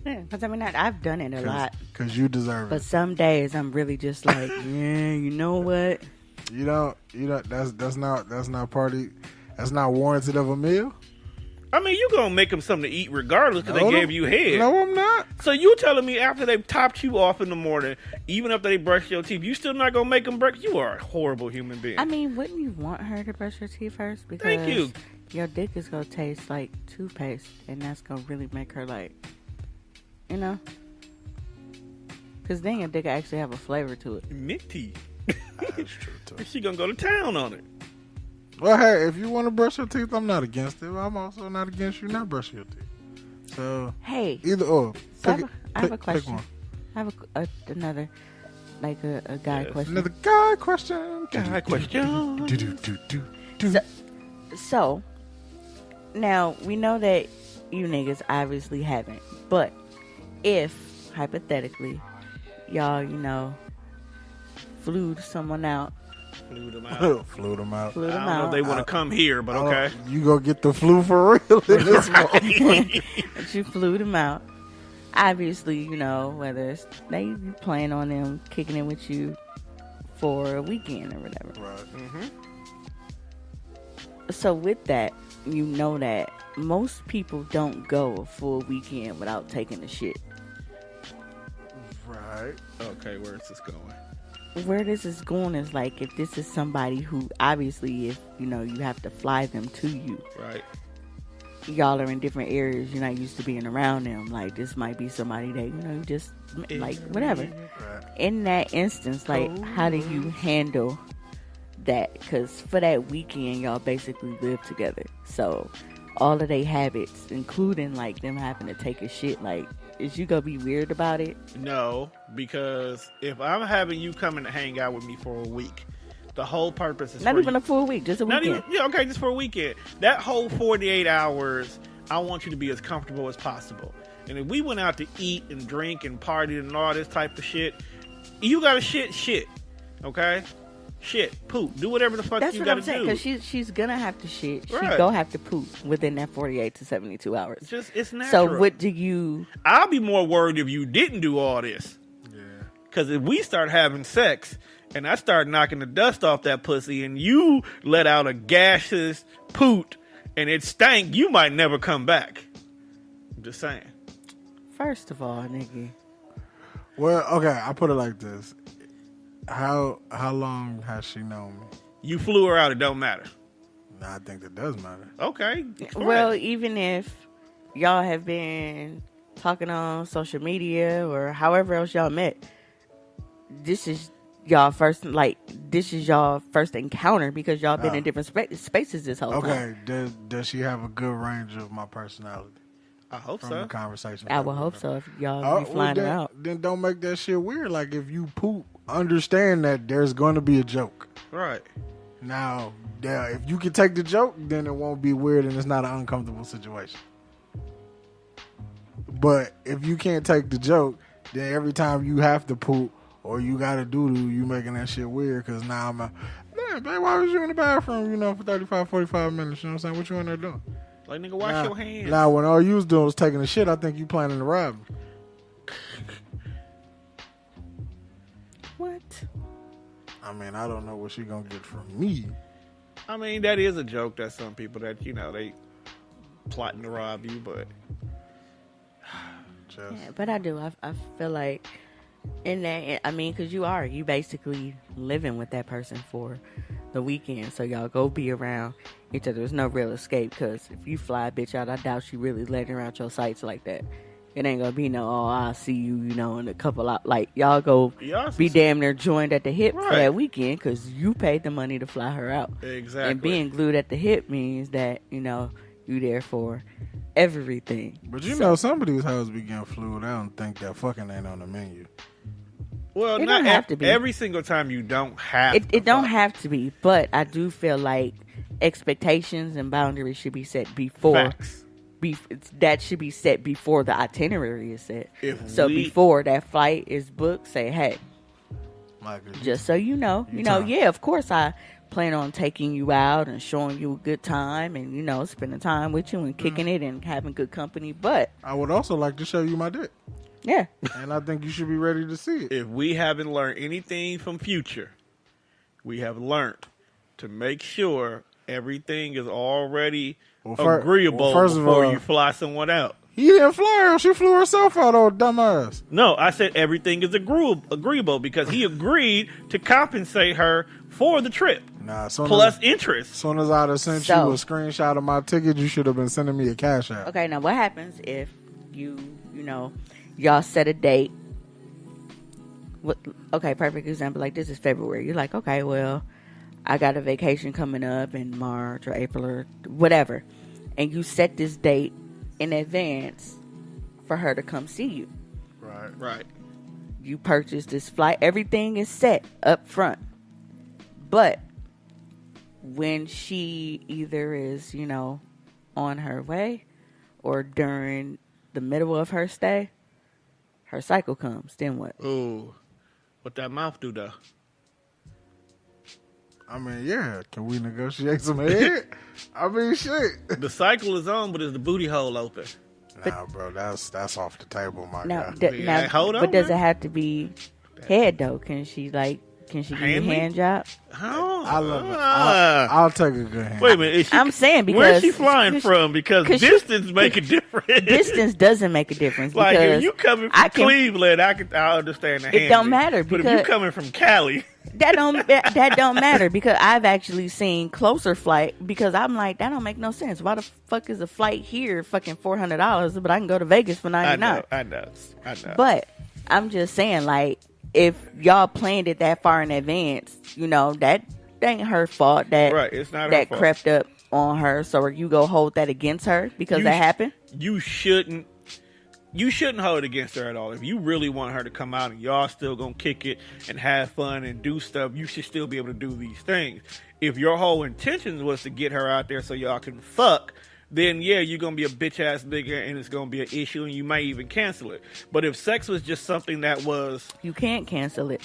Yeah, because I mean, I've done it a lot. Because you deserve But it. some days I'm really just like, yeah, you know what? You don't, that's not warranted of a meal? I mean, you gonna make them something to eat regardless because they gave you head. No, I'm not. So you telling me after they've topped you off in the morning, even after they brush your teeth, you still not gonna make them break? You are a horrible human being. I mean, wouldn't you want her to brush her teeth first? Because Thank you. your dick is going to taste like toothpaste, and that's going to really make her like, because then your dick actually have a flavor to it. Minty. That's true, too. She gonna go to town on it. Well, hey, if you want to brush your teeth, I'm not against it. I'm also not against you not brushing your teeth. So, Hey, either or. so I have a Pick question. one. I have another, like a guy question. Another guy question. Guy question. So, now we know that you niggas obviously haven't, but if hypothetically y'all, flew someone out, Flew them out. Flew them out. flew them I don't know out, if they want to come here, but okay. You go get the flu for real in this moment. but you flew them out. Obviously, whether it's they plan on them kicking in with you for a weekend or whatever. Right. Mm-hmm. So with that, you know that most people don't go a full weekend without taking a shit. Right. Okay, where is this going? Where this is going is like if this is somebody who obviously if you have to fly them to you. Right. Y'all are in different areas. You're not used to being around them. Like this might be somebody that you just like whatever. Right. In that instance, like how do you handle that? Because for that weekend, y'all basically live together. So all of their habits, including like them having to take a shit, like is you gonna be weird about it? No, because if I'm having you come and hang out with me for a week, the whole purpose is Not for even you, a full week, just a weekend. just for a weekend. That whole 48 hours, I want you to be as comfortable as possible. And if we went out to eat and drink and party and all this type of shit, you gotta shit, okay? Shit, poop, do whatever the fuck That's you what gotta I'm saying. do. Because she's gonna have to shit. She Right. go have to poop within that 48 to 72 hours. It's natural. So what do you? I'll be more worried if you didn't do all this. Yeah. Because if we start having sex and I start knocking the dust off that pussy and you let out a gaseous poot and it stank, you might never come back. I'm just saying. First of all, nigga, Well, okay, I put it like this. How long has she known me? You flew her out, it don't matter. Nah, I think that does matter. Okay. explain. well, even if y'all have been talking on social media or however else y'all met, this is y'all first encounter because y'all been in different spaces this whole time. Okay, does she have a good range of my personality I hope from so. the conversation? I would hope so if y'all be flying then, her out. Then don't make that shit weird. Like if you poop, understand that there's going to be a joke. Right. Now, if you can take the joke, then it won't be weird and it's not an uncomfortable situation. But if you can't take the joke, then every time you have to poop or you got to doo-doo, you making that shit weird because now I'm man, babe, why was you in the bathroom, for 35, 45 minutes? You know what I'm saying? What you in there doing? Like, nigga, wash your hands. Now, when all you was doing was taking a shit, I think you planning to rob me. What? I mean, I don't know what she gonna get from me. I mean, that is a joke that some people that, they plotting to rob you, but Just, Yeah, but I do. I feel like in that, I mean, because you basically living with that person for the weekend. So y'all go be around each other. There's no real escape because if you fly a bitch out, I doubt you really letting her out your sights like that. It ain't gonna be no, I'll see you, in a couple of, like, y'all go be damn near joined at the hip for that weekend because you paid the money to fly her out. Exactly. And being glued at the hip means that, you there for everything. but some of these hoes be getting flued out and think that fucking ain't on the menu. Well, It not don't have to be. every single time you don't have to. It don't fuck. have to be, but I do feel like expectations and boundaries should be set before. Facts. That should be set before the itinerary is set. If we- Before that flight is booked, say, hey, Like, just so you know, time. of course I plan on taking you out and showing you a good time and, spending time with you and kicking it and having good company. But I would also like to show you my dick, yeah, and I think you should be ready to see it. If we haven't learned anything from Future, we have learned to make sure everything is already agreeable first of before all, you fly someone out. He didn't fly her; she flew herself out, old dumbass. No, I said everything is agreeable because he agreed to compensate her for the trip Nah, plus interest. As soon as I'd have sent you a screenshot of my ticket, you should have been sending me a cash app. okay. Now what happens if y'all set a date? Okay, perfect example. Like this is February. You're like, okay, well, I got a vacation coming up in March or April or whatever, and you set this date in advance for her to come see you. Right. You purchase this flight. Everything is set up front. But when she either is, on her way or during the middle of her stay, her cycle comes. Then what? Ooh. What that mouth do, though? I mean, yeah. Can we negotiate some head? I mean, shit. The cycle is on, but is the booty hole open? Nah, bro, that's off the table, my Now, guy. Hold on, but does man. it have to be head though? Can she give you a Hand me? hand job? Oh, I love it. I'll take a good hand. Wait a minute. I'm saying because where's she flying from? Because distance make a difference. Distance doesn't make a difference. Like because if you coming from Cleveland, I understand the hand. It don't matter But if because you coming from Cali, that don't matter because I've actually seen closer flight because I'm like that don't make no sense. Why the fuck is a flight here fucking $400, but I can go to Vegas for $99? I know. But I'm just saying, like, if y'all planned it that far in advance, that ain't her fault. That right, it's not her that fault. crept up on her. So are you go hold that against her because that happened? You shouldn't hold it against her at all. If you really want her to come out and y'all still gonna kick it and have fun and do stuff, you should still be able to do these things. If your whole intention was to get her out there so y'all can fuck, then yeah, you're gonna be a bitch ass nigga and it's gonna be an issue and you might even cancel it. But if sex was just something that was, you can't cancel it.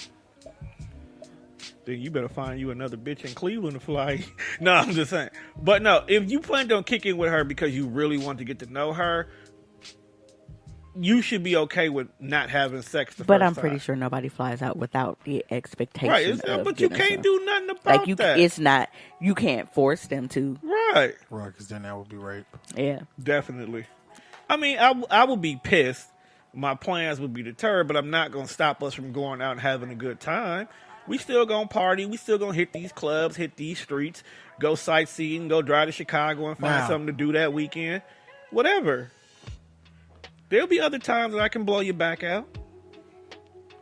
then you better find you another bitch in Cleveland to fly. No, I'm just saying. But no, if you planned on kicking with her because you really want to get to know her, you should be okay with not having sex the But first I'm pretty time. sure nobody flies out without the expectation. Right, but you can't do nothing about that. It's not. You can't force them to. Right, because then that would be rape. Yeah, definitely. I mean, I would be pissed. My plans would be deterred, but I'm not going to stop us from going out and having a good time. We still going to party. We still going to hit these clubs, hit these streets, go sightseeing, go drive to Chicago and find something to do that weekend. Whatever. There'll be other times that I can blow your back out.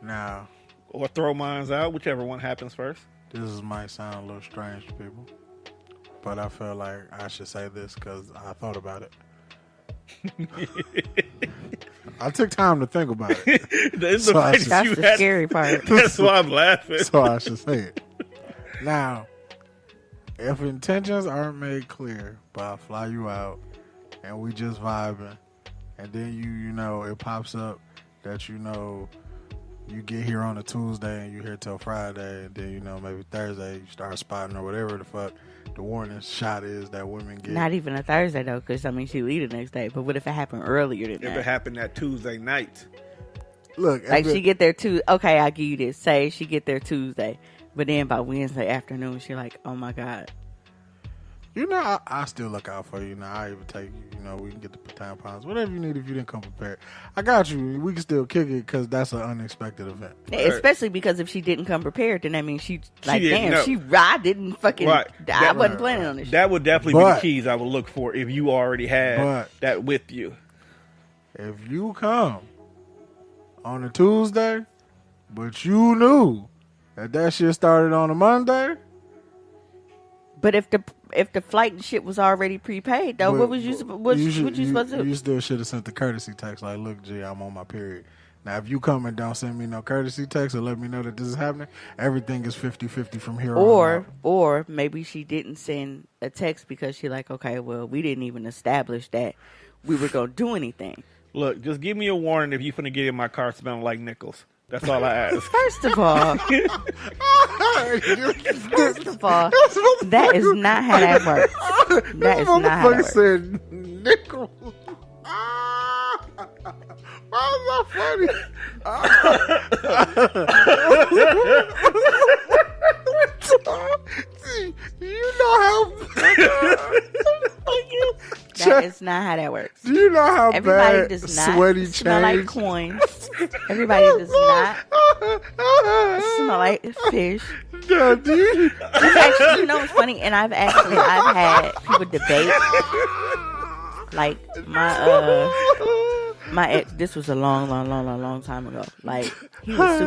Now, or throw mines out, whichever one happens first. This might sound a little strange to people, but I feel like I should say this because I thought about it. I took time to think about it. That's the scary part. That's why I'm laughing. So I should say it. Now, if intentions aren't made clear, but I fly you out and we just vibing, and then it pops up that you get here on a Tuesday and you here till Friday, and then maybe Thursday you start spotting or whatever the fuck the warning shot is that women get. Not even a Thursday though, because she leave the next day. But what if it happened earlier than that? If it happened that Tuesday night, look, like she get there Tuesday. Okay, I'll give you this. Say she get there Tuesday, but then by Wednesday afternoon she like, oh my god. I still look out for you. I even take you. We can get the tampons, whatever you need if you didn't come prepared. I got you. We can still kick it because that's an unexpected event. Yeah, especially because if she didn't come prepared, then that means I didn't fucking. Right. I wasn't planning on this. That would definitely be the keys I would look for if you already had that with you. If you come on a Tuesday, but you knew that shit started on a Monday. But if the flight and shit was already prepaid, though, what you supposed to do? You still should have sent the courtesy text like, look, G, I'm on my period. Now, if you come and don't send me no courtesy text or let me know that this is happening, everything is 50-50 from here on out. Or maybe she didn't send a text because she like, okay, well, we didn't even establish that we were going to do anything. Look, just give me a warning if you finna get in my car smelling like nickels. That's all I ask. First of all, that is not how that works. That is not how that works. Said nickels. Why is that funny? You know how that is not how that works. Do you know how everybody bad does not sweaty smell change? like coins? Everybody does not smell like fish. No, do you? Actually, what's funny? And I've had people debate. Like my My ex, this was a long time ago. Like, he was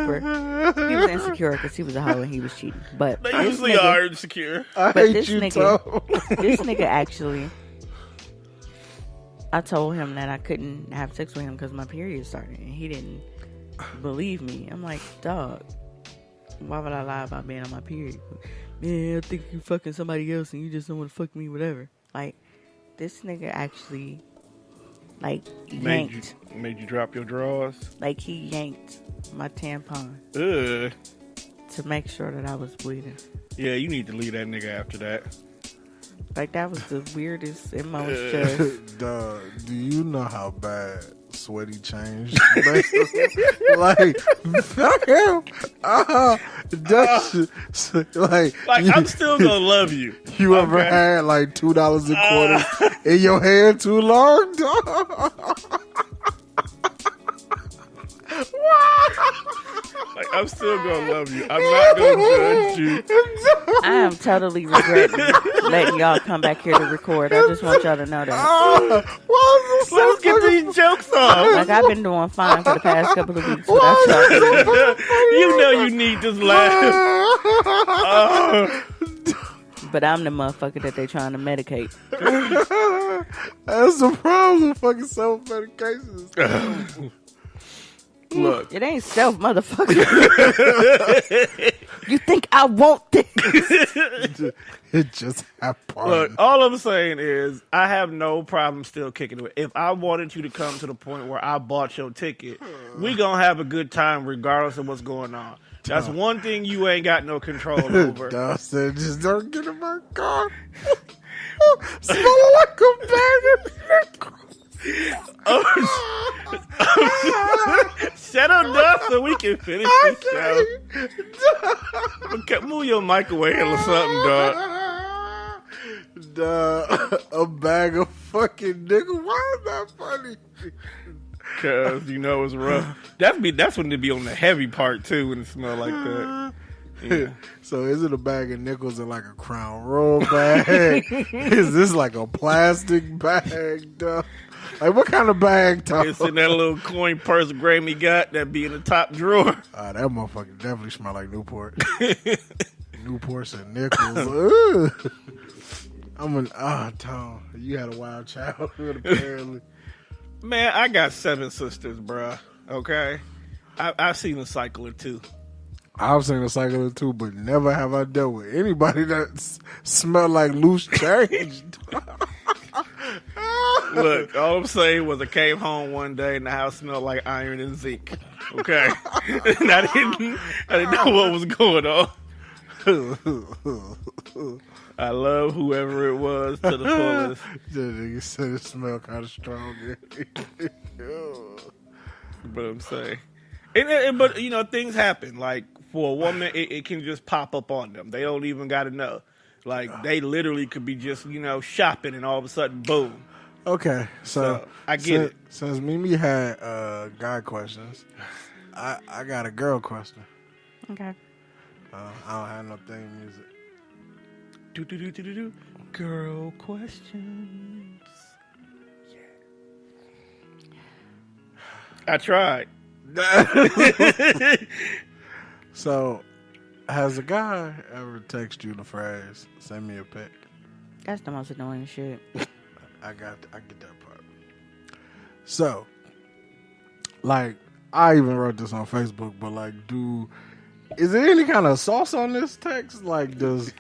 insecure because he was a hoe and he was cheating. But They usually are insecure. This nigga actually, I told him that I couldn't have sex with him because my period started, and he didn't believe me. I'm like, dog, why would I lie about being on my period? Man, I think you fucking somebody else and you just don't want to fuck me, whatever. Like, this nigga actually, like, yanked. Made you drop your drawers? Like, he yanked my tampon. Ugh. To make sure that I was bleeding. Yeah, you need to leave that nigga after that. Like, that was the weirdest and most just... Dog, do you know how bad Sweaty changed? Like, fuck him. Like, I'm still gonna love you. You ever had like $2 in quarters in your hand too long, dog? Like, I'm still gonna love you. I'm not gonna judge you. I am totally regretting letting y'all come back here to record. I just want y'all to know that. Let's get these jokes off. Like, I've been doing fine for the past couple of weeks without y'all. You know you need this laugh. But I'm the motherfucker that they trying to medicate. That's the problem. Fucking self-medications. Look, it ain't self, motherfucker. You think I want this? It just happened. Look, all I'm saying is I have no problem still kicking it. If I wanted you to come to the point where I bought your ticket, we gonna have a good time regardless of what's going on. That's one thing you ain't got no control over. Dawson, just don't get in my car. Smell like a bag of nickels. Shut up, Duff, so we can finish this show. Okay, move your microwave or something, dog. A bag of fucking nigga. Why is that funny? Cause you know it's rough. That's when they be on the heavy part too, when it smell like that. Yeah. So is it a bag of nickels in like a Crown Royal bag? Is this like a plastic bag, dog? Like, what kind of bag, dog? It's in that little coin purse Grammy got that be in the top drawer. That motherfucker definitely smell like Newport. Newports and nickels. Tom, you had a wild childhood, apparently. Man, I got 7 sisters, bruh. Okay? I've seen a cycle or two. I've seen a cycle or two, but never have I dealt with anybody that smelled like loose change. Look, all I'm saying was I came home one day and the house smelled like iron and zinc. Okay? And I didn't know what was going on. I love whoever it was to the fullest. The nigga said it smelled kind of strong. But I'm saying. But, you know, things happen. Like, for a woman, it can just pop up on them. They don't even got to know. Like, they literally could be just, you know, shopping and all of a sudden, boom. Okay, so I get it. Since Mimi had guy questions, I got a girl question. Okay. I don't have no theme music. Do. Girl questions. Yeah. I tried. So, has a guy ever text you the phrase, send me a pic? That's the most annoying shit. I get that part. So, like, I even wrote this on Facebook, but like, is there any kind of sauce on this text? Like, does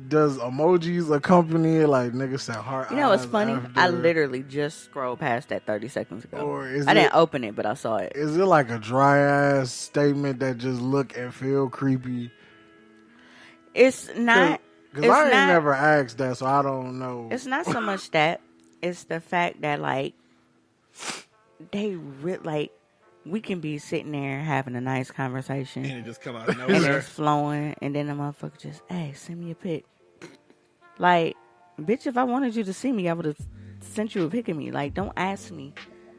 emojis accompany it? Like, niggas say heart. You know what's funny? After? I literally just scrolled past that 30 seconds ago. Or I didn't open it, but I saw it. Is it like a dry ass statement that just look and feel creepy? It's not. Because I ain't never asked that, so I don't know. It's not so much that. It's the fact that, like, we can be sitting there having a nice conversation. And it just come out of And nowhere. it's flowing. And then the motherfucker just, hey, send me a pic. Like, bitch, if I wanted you to see me, I would have sent you a pic of me. Like, don't ask me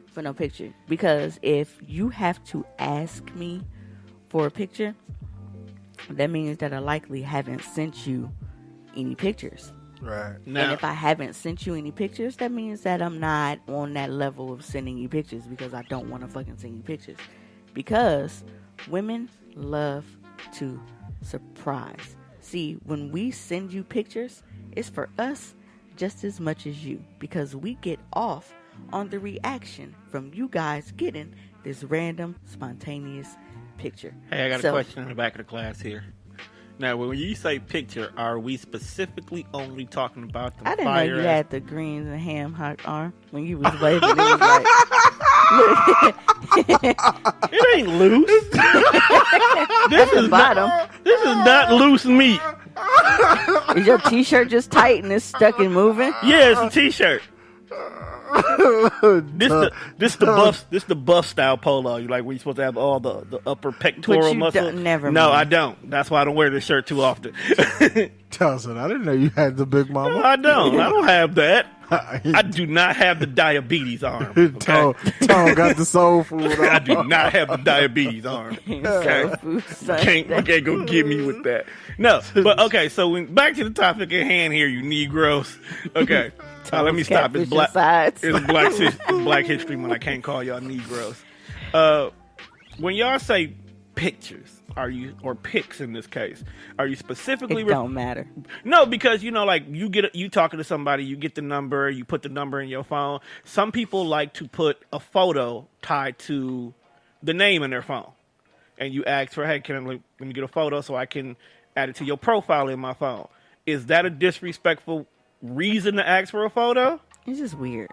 for no picture. Because if you have to ask me for a picture, that means that I likely haven't sent you any pictures. Right. Now, And if I haven't sent you any pictures, that means that I'm not on that level of sending you pictures because I don't want to fucking send you pictures. Because women love to surprise. See, when we send you pictures, it's for us just as much as you. Because we get off on the reaction from you guys getting this random, spontaneous picture. hey, I got a question in the back of the class here. Now, when you say picture, are we specifically only talking about the I didn't fire know you ass- had the greens and ham hock arm when you was waving. It was like, It ain't loose. This is bottom. This is not loose meat. Is your t-shirt just tight and it's stuck and moving? Yeah, it's a t-shirt. This the buff style polo. You like where you supposed to have all the upper pectoral you muscle. don't- never No, mind. I don't. That's why I don't wear this shirt too often. Towson, I didn't know you had the big mama. I don't have that. I do not have the diabetes arm. Okay? Tone got the soul food on. I do not have the diabetes arm. Okay? You can't go get me with that. No, but okay. So back to the topic at hand here, you Negroes. Okay, let me stop. It's Black History Month. I can't call y'all Negroes. When y'all say pictures, or pics in this case, are you specifically? It don't matter. No, because like you talking to somebody, you get the number, you put the number in your phone. Some people like to put a photo tied to the name in their phone, and you ask for, hey, let me get a photo so I can add it to your profile in my phone. Is that a disrespectful reason to ask for a photo? It's just weird.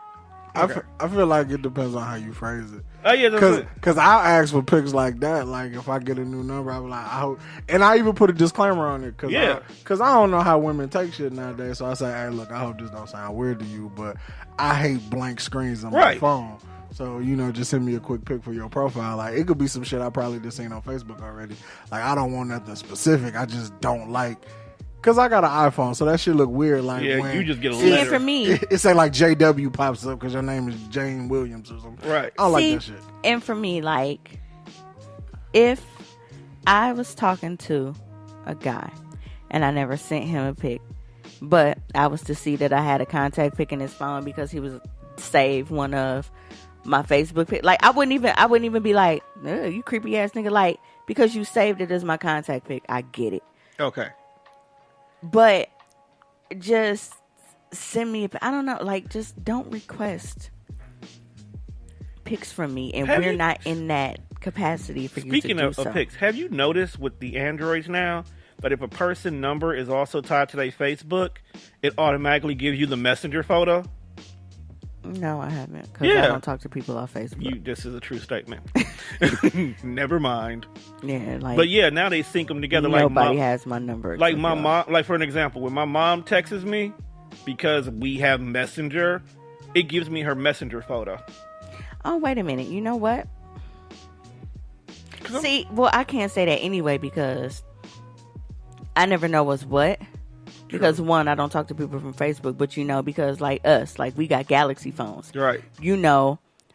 I feel like it depends on how you phrase it. Oh yeah, Because I'll ask for pics like that. Like if I get a new number, I'll be like, I hope. And I even put a disclaimer on it because I don't know how women take shit nowadays. So I say, hey, look, I hope this don't sound weird to you, but I hate blank screens on my phone. So just send me a quick pic for your profile. Like it could be some shit I probably just seen on Facebook already. Like I don't want nothing specific. I just don't like. Cause I got an iPhone, so that shit look weird. Like when you just get a See, letter. and for me, it say like JW pops up because your name is Jane Williams or something. Right. I don't like that shit. And for me, like, if I was talking to a guy and I never sent him a pic, but I was to see that I had a contact pic in his phone because he was saved one of my Facebook pic, like I wouldn't even be like, you creepy ass nigga, like because you saved it as my contact pic. I get it. Okay. But just send me I don't know, like just don't request pics from me, and we're not in that capacity for you to do so. Speaking of pics, have you noticed with the Androids now that if a person number is also tied to their Facebook, it automatically gives you the messenger photo? No, I haven't, because I don't talk to people on Facebook. This is a true statement. Never mind. Yeah, like, but yeah, now they sync them together. Nobody has my number. Like my mom, like for an example, when my mom texts me, because we have Messenger, it gives me her Messenger photo. Oh, wait a minute. You know what? See, well, I can't say that anyway because I never know what's what. Because one, I don't talk to people from Facebook, but because like us, like we got Galaxy phones. Right.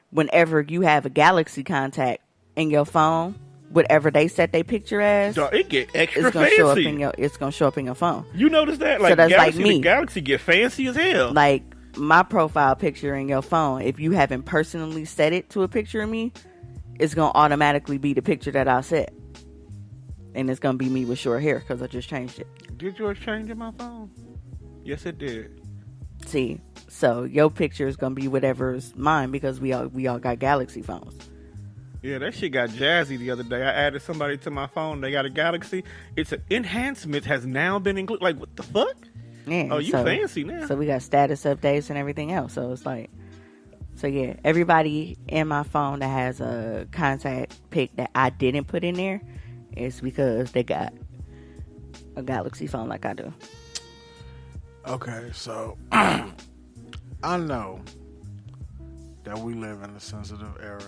Whenever you have a Galaxy contact in your phone, whatever they set their picture as, it get extra it's gonna fancy. show up in it's gonna show up in your phone. You notice that? Like so that's Galaxy, like me. The Galaxy get fancy as hell. Like my profile picture in your phone, if you haven't personally set it to a picture of me, it's gonna automatically be the picture that I set. And it's gonna be me with short hair because I just changed it. Did yours change in my phone? Yes, it did. See, so your picture is gonna be whatever's mine because we all got Galaxy phones. Yeah, that shit got jazzy the other day. I added somebody to my phone. They got a Galaxy. It's an enhancement has now been included. Like, what the fuck? Yeah, oh, you fancy now. So we got status updates and everything else. So it's like, so yeah, everybody in my phone that has a contact pic that I didn't put in there, it's because they got a Galaxy phone like I do. Okay, so I know that we live in a sensitive era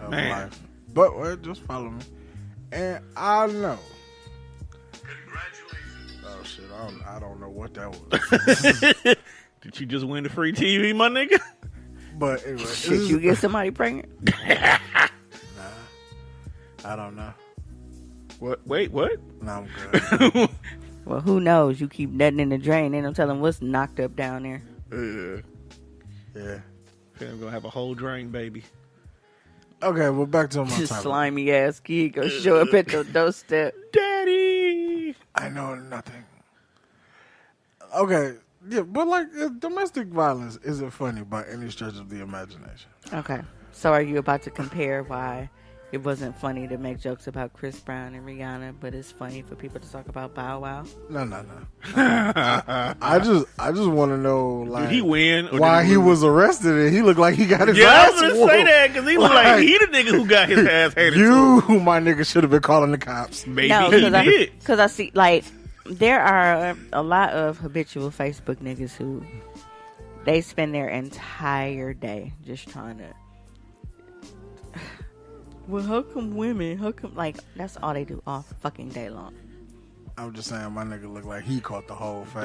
of life. But wait, just follow me. And I know. Congratulations. Oh shit, I don't know what that was. Did you just win the free TV, my nigga? But anyway. Should you get somebody pregnant? Nah. I don't know. What? Wait, what? No, I'm good. Well, who knows? You keep nutting in the drain. Ain't no telling what's knocked up down there. Yeah. I'm gonna have a whole drain, baby. Okay, well, back to my This topic. slimy ass kid gonna show up at your doorstep. Daddy! I know nothing. Okay, yeah, but like domestic violence isn't funny by any stretch of the imagination. Okay. So are you about to compare why it wasn't funny to make jokes about Chris Brown and Rihanna, but it's funny for people to talk about Bow Wow? No. I just want to know, like, Did he win? Or why did he lose? was arrested and he looked like he got his Yeah, ass I was gonna whooped. say that because he looked like he the nigga who got his ass handed to him. You, my nigga, should have been calling the cops. Maybe No, he did. because I see, like, there are a lot of habitual Facebook niggas who they spend their entire day just trying to. Well, how come women? How come, like, that's all they do all fucking day long. I'm just saying, my nigga looked like he caught the whole thing.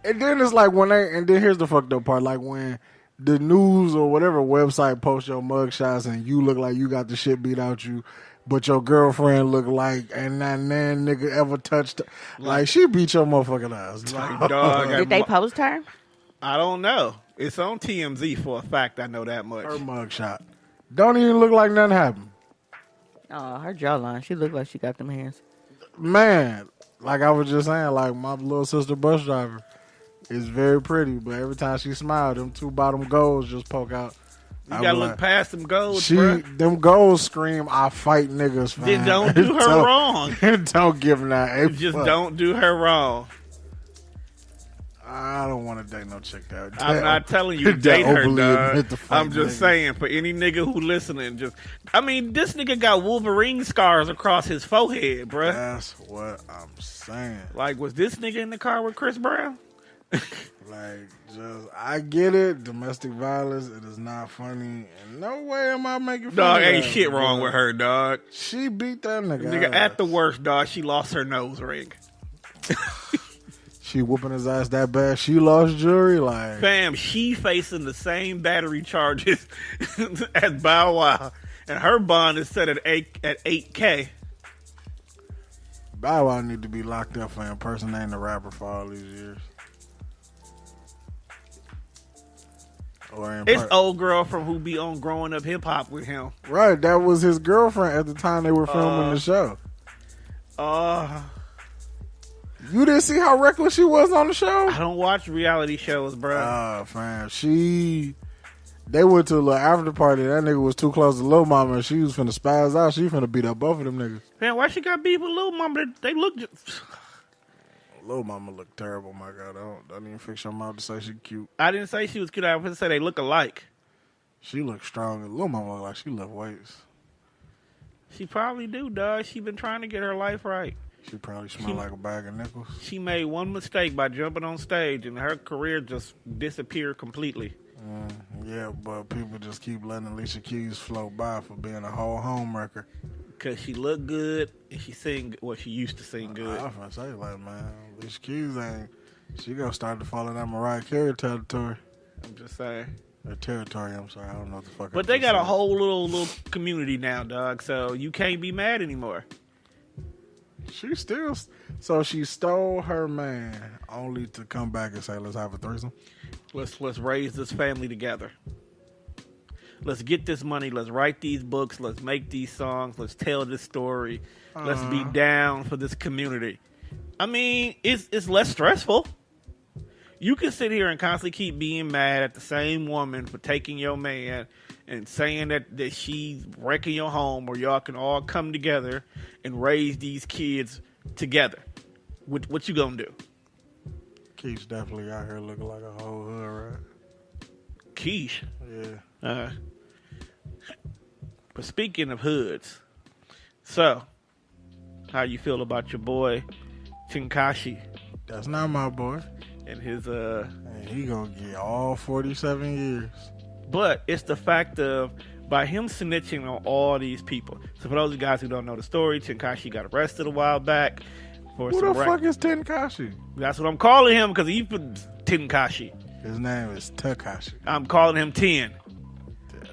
And then it's like when and then here's the fucked up part, like when the news or whatever website posts your mugshots and you look like you got the shit beat out you, but your girlfriend look like and that man nigga ever touched, like she beat your motherfucking ass. Like, dog, Did they post her? I don't know. It's on TMZ for a fact. I know that much. Her mugshot don't even look like nothing happened. Oh, her jawline. She looked like she got them hands. Man, like I was just saying, like my little sister bus driver is very pretty, but every time she smiled, them two bottom goals just poke out. You gotta look past them goals, them goals scream, I fight niggas, fam. Then don't do her wrong. Don't give that. Just don't do her wrong. I don't want to date no chick that. I'm not telling you to date her, dog. I'm just nigga. saying, for any nigga who listening, this nigga got Wolverine scars across his forehead, bruh. That's what I'm saying. Like, was this nigga in the car with Chris Brown? I get it. Domestic violence, it is not funny. And no way am I making fun Dog, of ain't that, shit wrong with her, dog. She beat that nigga. Nigga, ass. at the worst, dog, she lost her nose ring. She whooping his ass that bad. She lost jewelry. Like, Fam, she facing the same battery charges as Bow Wow, and her bond is set at $8K. Bow Wow need to be locked up for impersonating a rapper for all these years. It's old girl from who be on Growing Up Hip Hop with him. Right, that was his girlfriend at the time they were filming the show. You didn't see how reckless she was on the show? I don't watch reality shows, bro. Fam. They went to a little after party. That nigga was too close to Lil Mama and she was finna spaz out. She finna beat up both of them niggas. Man, why she got beef with Lil Mama? They look just... Lil Mama look terrible, my God. Don't even fix your mouth to say she cute. I didn't say she was cute. I was going to say they look alike. She look strong. Lil Mama look like she lift weights. She probably do, dog. She been trying to get her life right. She probably smell like a bag of nickels. She made one mistake by jumping on stage, and her career just disappeared completely. Yeah, but people just keep letting Alicia Keys float by for being a whole homewrecker. Because she looked good, and she sing, well, she used to sing good. I was gonna say, like, man, Alicia Keys she gonna start to fall in that Mariah Carey territory. I'm just saying. Territory, I'm sorry, I don't know what the fuck. But they got a whole little community now, dog, so you can't be mad anymore. She stole her man only to come back and say, let's have a threesome. Let's raise this family together. Let's get this money. Let's write these books. Let's make these songs. Let's tell this story. Let's be down for this community. I mean, it's less stressful. You can sit here and constantly keep being mad at the same woman for taking your man and saying that she's wrecking your home, or y'all can all come together and raise these kids together. What you gonna do? Keith's definitely out here looking like a whole hood, right? Keish? Yeah. But speaking of hoods, so how you feel about your boy Tekashi? That's not my boy. And his and he gonna get all 47 years. But it's the fact of by him snitching on all these people. So for those guys who don't know the story, Tekashi got arrested a while back for Who the fuck is Tekashi? That's what I'm calling him, because he's Tekashi. His name is Tekashi. I'm calling him 10.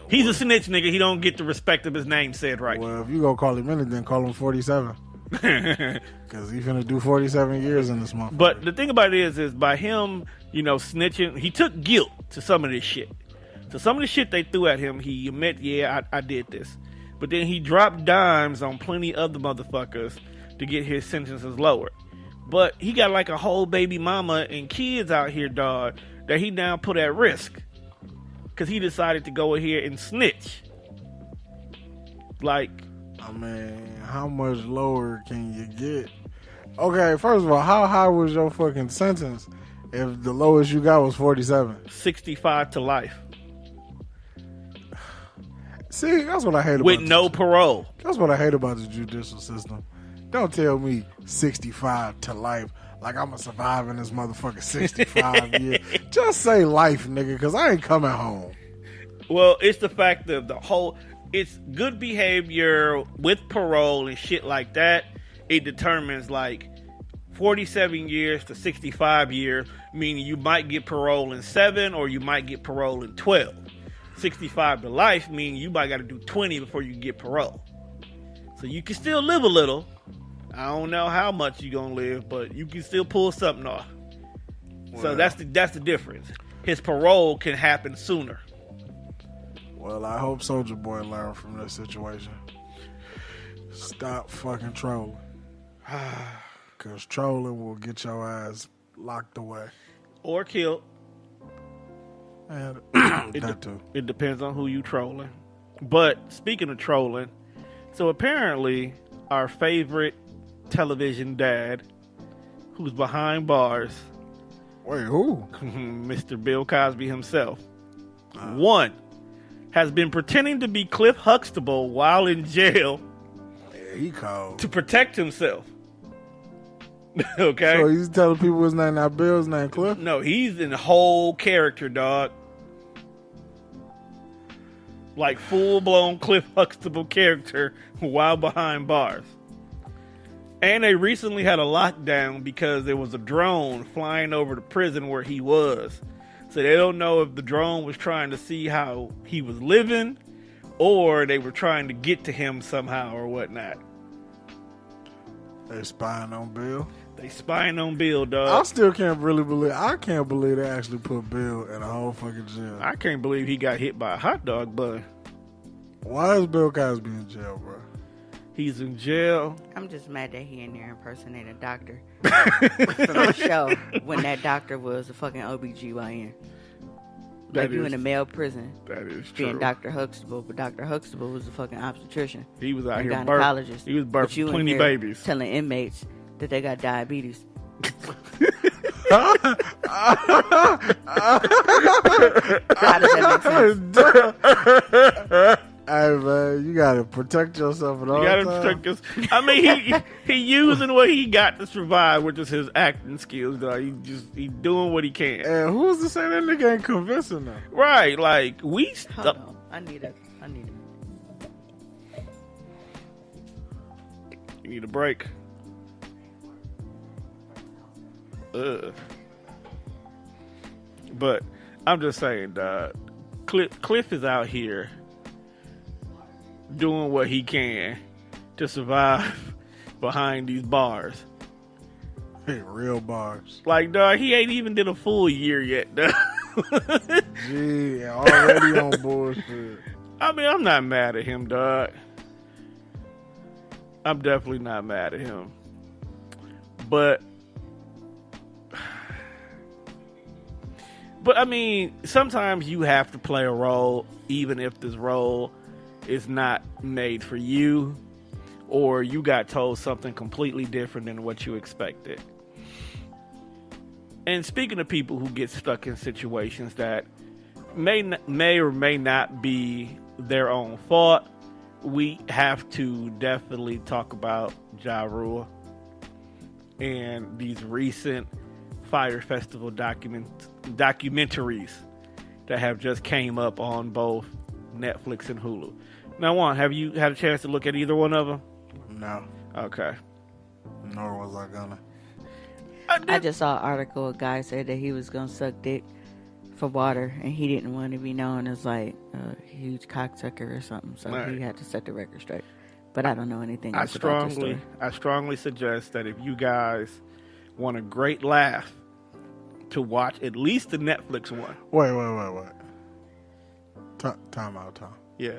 He's a snitch, nigga. He don't get the respect of his name said right. Well, if you gonna call him anything, call him 47. Because he's finna do 47 years in this month. But the thing about it is by him, snitching, he took guilt to some of this shit. So some of the shit they threw at him, he admit, yeah, I did this. But then he dropped dimes on plenty other motherfuckers to get his sentences lowered. But he got like a whole baby mama and kids out here, dog, that he now put at risk. Because he decided to go ahead and snitch. Like... I mean, how much lower can you get? Okay, first of all, how high was your fucking sentence if the lowest you got was 47? 65 to life. See, that's what I hate about with no parole. That's what I hate about the judicial system. Don't tell me 65 to life like I'm going to survive in this motherfucker 65 years. Just say life, nigga, because I ain't coming home. Well, it's the fact that it's good behavior with parole and shit like that. It determines like 47 years to 65 years, meaning you might get parole in 7 or you might get parole in 12. 65 to life, meaning you might got to do 20 before you get parole. So you can still live a little. I don't know how much you're going to live, but you can still pull something off. Well, so that's the difference. His parole can happen sooner. Well, I hope Soulja Boy learned from this situation. Stop fucking trolling. Because trolling will get your ass locked away. Or killed. And that too. It depends on who you trolling. But speaking of trolling, so apparently our favorite television dad, who's behind bars. Wait, who? Mr. Bill Cosby himself. One, has been pretending to be Cliff Huxtable while in jail. Yeah, he called. To protect himself. Okay? So he's telling people his name not Bill, his name Cliff? No, he's in the whole character, dog. Like full-blown Cliff Huxtable character while behind bars. And they recently had a lockdown because there was a drone flying over the prison where he was. So they don't know if the drone was trying to see how he was living or they were trying to get to him somehow or whatnot. They spying on Bill? They spying on Bill, dog. I still can't really believe... I can't believe they actually put Bill in a whole fucking jail. I can't believe he got hit by a hot dog bun. Why is Bill Cosby in jail, bro? He's in jail. I'm just mad that he in there impersonating a doctor from the show when that doctor was a fucking OBGYN. Like you in a male prison. That is true. Being Dr. Huxtable, but Dr. Huxtable was a fucking obstetrician. He was out here gynecologist. He was birthing plenty babies. Telling inmates that they got diabetes. How does that make sense? Hey man, you gotta protect yourself at all times. You gotta protect yourself. I mean, he using what he got to survive, which is his acting skills. Though he doing what he can. And who's to say that nigga ain't convincing them? Right, like we. Hold on, I need it. You need a break. But I'm just saying, Cliff is out here doing what he can to survive behind these bars. Hey, real bars. Like, dog, he ain't even did a full year yet, dog. Gee, already on bullshit. I mean, I'm not mad at him, dog. I'm definitely not mad at him. But I mean, sometimes you have to play a role, even if this role is not made for you, or you got told something completely different than what you expected. And speaking of people who get stuck in situations that may or may not be their own fault, we have to definitely talk about Ja Rule and these recent Fire Festival documentaries that have just came up on both Netflix and Hulu. Now, Juan, have you had a chance to look at either one of them? No. Okay. Nor was I gonna. I just saw an article. A guy said that he was gonna suck dick for water, and he didn't want to be known as like a huge cocksucker or something. So he had to set the record straight. But I don't know anything I else about this story. strongly suggest that if you guys want a great laugh, to watch at least the Netflix one. Wait. Time out, Tom. Yeah.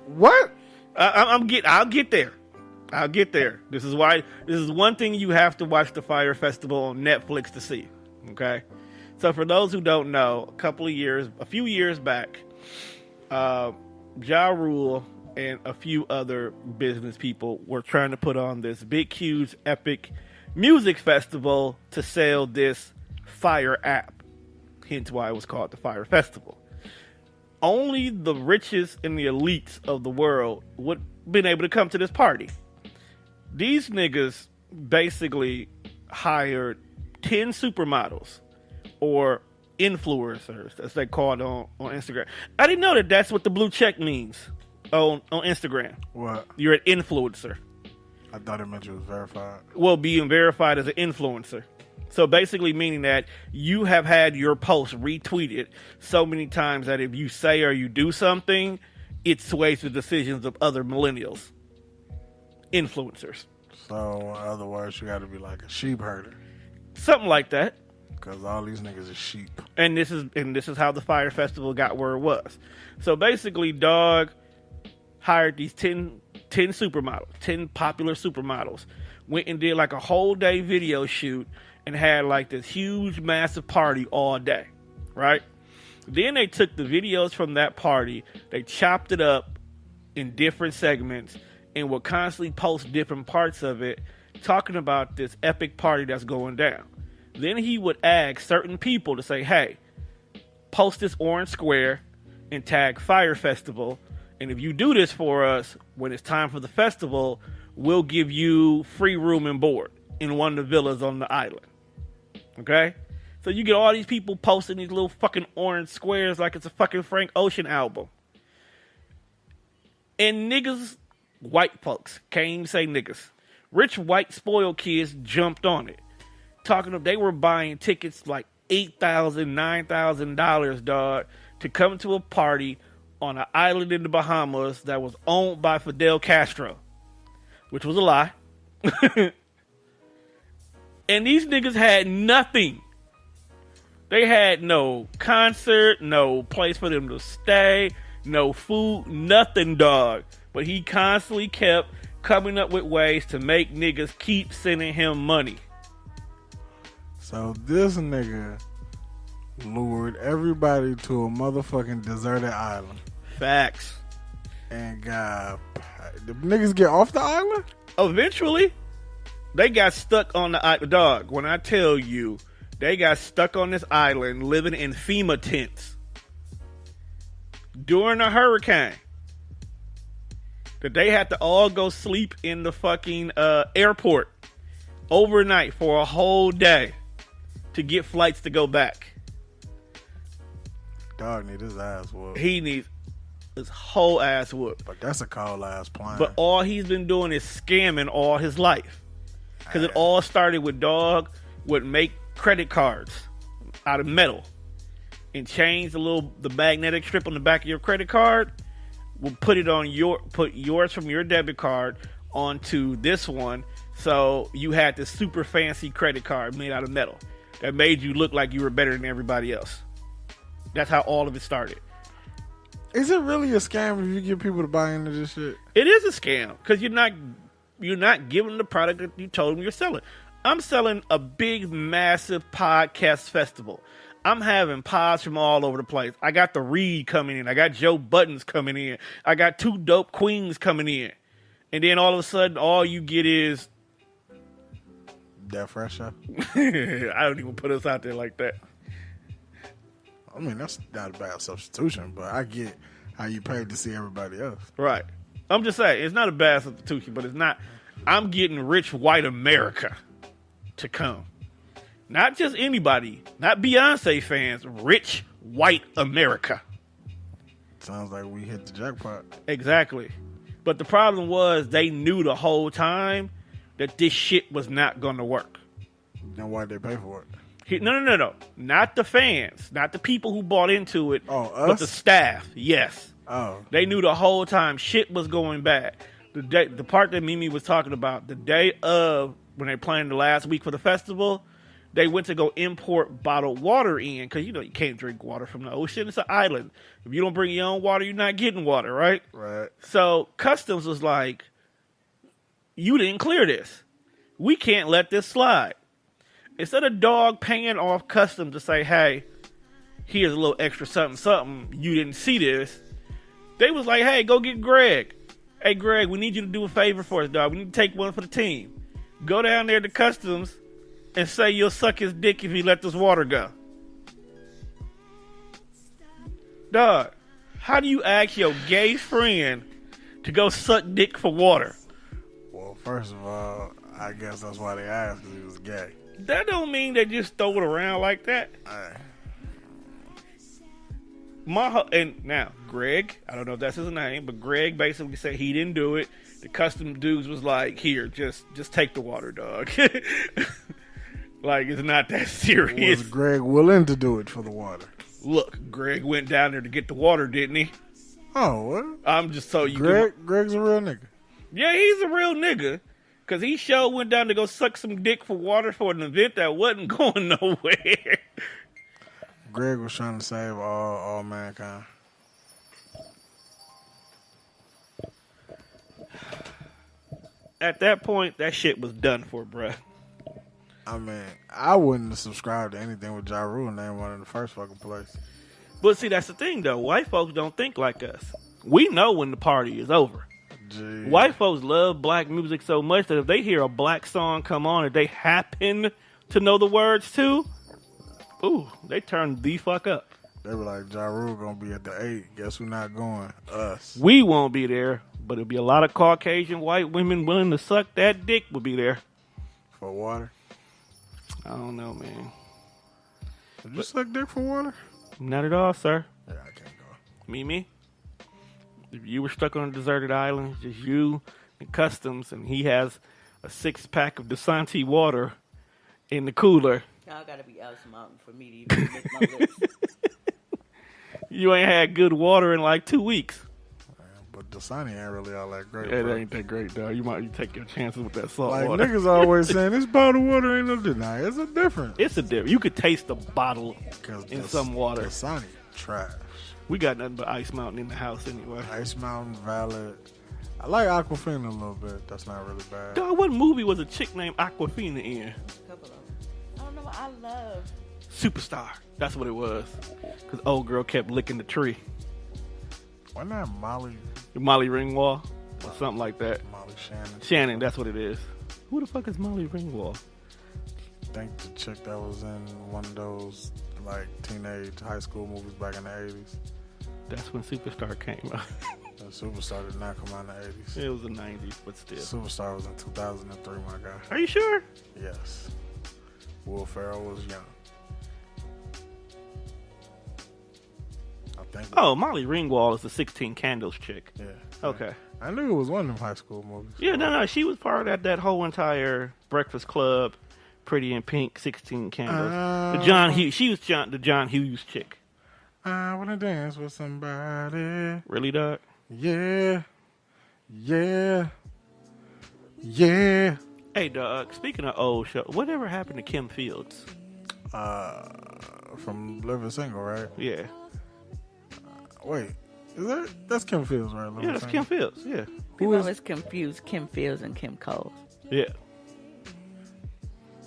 What? I'll get there. I'll get there. This is one thing you have to watch the Fire Festival on Netflix to see. Okay? So for those who don't know, a few years back, Ja Rule and a few other business people were trying to put on this big, huge, epic music festival to sell this Fire app. Hence why it was called the Fire Festival. Only the richest and the elites of the world would have been able to come to this party. These niggas basically hired 10 supermodels or influencers, as they call it on Instagram. I didn't know that that's what the blue check means on Instagram. What? You're an influencer. I thought it meant you was verified. Well, being verified as an influencer. So basically meaning that you have had your post retweeted so many times that if you say or you do something, it sways the decisions of other millennials. Influencers. So, in other words, you got to be like a sheep herder. Something like that. Because all these niggas are sheep. And this is how the Fire Festival got where it was. So basically, Dog hired these 10 supermodels, 10 popular supermodels, went and did like a whole day video shoot and had like this huge, massive party all day, right? Then they took the videos from that party, they chopped it up in different segments, and would constantly post different parts of it, talking about this epic party that's going down. Then he would ask certain people to say, hey, post this orange square and tag Fire Festival, and if you do this for us, when it's time for the festival, we'll give you free room and board in one of the villas on the island. Okay? So you get all these people posting these little fucking orange squares like it's a fucking Frank Ocean album. And niggas, white folks, can't even say niggas. Rich white spoiled kids jumped on it. They were buying tickets like $8,000, $9,000, dog, to come to a party on an island in the Bahamas that was owned by Fidel Castro, which was a lie. And these niggas had nothing. They had no concert, no place for them to stay, no food, nothing, dog. But he constantly kept coming up with ways to make niggas keep sending him money. So this nigga lured everybody to a motherfucking deserted island. Facts. And the niggas get off the island? Eventually, they got stuck on the island. Dog, when I tell you, they got stuck on this island living in FEMA tents during a hurricane. That they had to all go sleep in the fucking airport overnight for a whole day to get flights to go back. Dog need his ass whooped. He needs his whole ass whooped. But that's a cold ass plan. But all he's been doing is scamming all his life. Because it all started with Dog would make credit cards out of metal and change the magnetic strip on the back of your credit card. We'll put yours from your debit card onto this one. So you had this super fancy credit card made out of metal that made you look like you were better than everybody else. That's how all of it started. Is it really a scam if you get people to buy into this shit? It is a scam because you're not giving the product that you told them you're selling. I'm selling a big, massive podcast festival. I'm having pods from all over the place. I got the Reed coming in. I got Joe Buttons coming in. I got 2 dope queens coming in. And then all of a sudden, all you get is that fresh up. I don't even put us out there like that. I mean, that's not a bad substitution, but I get how you paid to see everybody else. Right. I'm just saying, it's not a bad substitution, but it's not. I'm getting rich white America to come. Not just anybody, not Beyonce fans, rich white America. Sounds like we hit the jackpot. Exactly. But the problem was they knew the whole time that this shit was not going to work. Then why'd they pay for it? No. Not the fans. Not the people who bought into it. Oh, us? But the staff. Yes. Oh. They knew the whole time shit was going bad. The part that Mimi was talking about, the day of when they planned the last week for the festival, they went to go import bottled water in because, you know, you can't drink water from the ocean. It's an island. If you don't bring your own water, you're not getting water, right? Right. So Customs was like, you didn't clear this. We can't let this slide. Instead of dog paying off Customs to say, hey, here's a little extra something, something, you didn't see this, they was like, hey, go get Greg. Hey, Greg, we need you to do a favor for us, dog. We need to take one for the team. Go down there to Customs and say you'll suck his dick if he let this water go. Dog, how do you ask your gay friend to go suck dick for water? Well, first of all, I guess that's why they asked, because he was gay. That don't mean they just throw it around like that. And now, Greg, I don't know if that's his name, but Greg basically said he didn't do it. The custom dudes was like, here, just take the water, dog. Like, it's not that serious. Was Greg willing to do it for the water? Look, Greg went down there to get the water, didn't he? Oh, what? I'm just so you Greg's a real nigga. Yeah, he's a real nigga. Because he sure went down to go suck some dick for water for an event that wasn't going nowhere. Greg was trying to save all mankind. At that point, that shit was done for, bruh. I mean, I wouldn't have subscribed to anything with Ja Rule name on in the first fucking place. But see, that's the thing, though. White folks don't think like us. We know when the party is over. Jeez. White folks love black music so much that if they hear a black song come on and they happen to know the words to, ooh, they turn the fuck up. They were like, Ja Rule gonna be at the 8. Guess who not going? Us. We won't be there, but it'll be a lot of Caucasian white women willing to suck that dick will be there. For water? I don't know, man. Did you suck dick for water? Not at all, sir. Yeah, I can't go. Me? If you were stuck on a deserted island, just you and Customs, and he has a 6-pack of Dasani water in the cooler. Y'all gotta be Alice Mountain for me to even make my list. You ain't had good water in like 2 weeks. But Dasani ain't really all that great. Yeah, bro. that ain't that great, dog. You take your chances with that salt Like, water. niggas always saying, this bottled water ain't no deny. It's a difference. It's a difference. You could taste the bottle in some water. Dasani trash. We got nothing but Ice Mountain in the house anyway. Ice Mountain, Valid. I like Aquafina a little bit. That's not really bad. Dog, what movie was a chick named Aquafina in? Couple of them. I don't know what I love. Superstar. That's what it was. Because old girl kept licking the tree. Wasn't that Molly Ringwald? Or something like that. Molly Shannon? Shannon, that's what it is. Who the fuck is Molly Ringwald? I think the chick that was in one of those like teenage high school movies back in the 80s. That's when Superstar came out. The Superstar did not come out in the 80s. It was the 90s, but still. Superstar was in 2003, my guy. Are you sure? Yes. Will Ferrell was young. I think. Oh, Molly Ringwald is the 16 Candles chick. Yeah. Okay. I knew it was one of them high school movies. Yeah, no, she was part of that whole entire Breakfast Club, Pretty in Pink, 16 Candles. She was the John Hughes chick. I want to dance with somebody. Really, dog? Yeah. Yeah. Yeah. Hey, dog, speaking of old show, whatever happened to Kim Fields? From Living Single, right? Yeah. Wait. That's Kim Fields, right? Yeah, that's Kim Fields, yeah. People always confuse Kim Fields and Kim Coles. Yeah.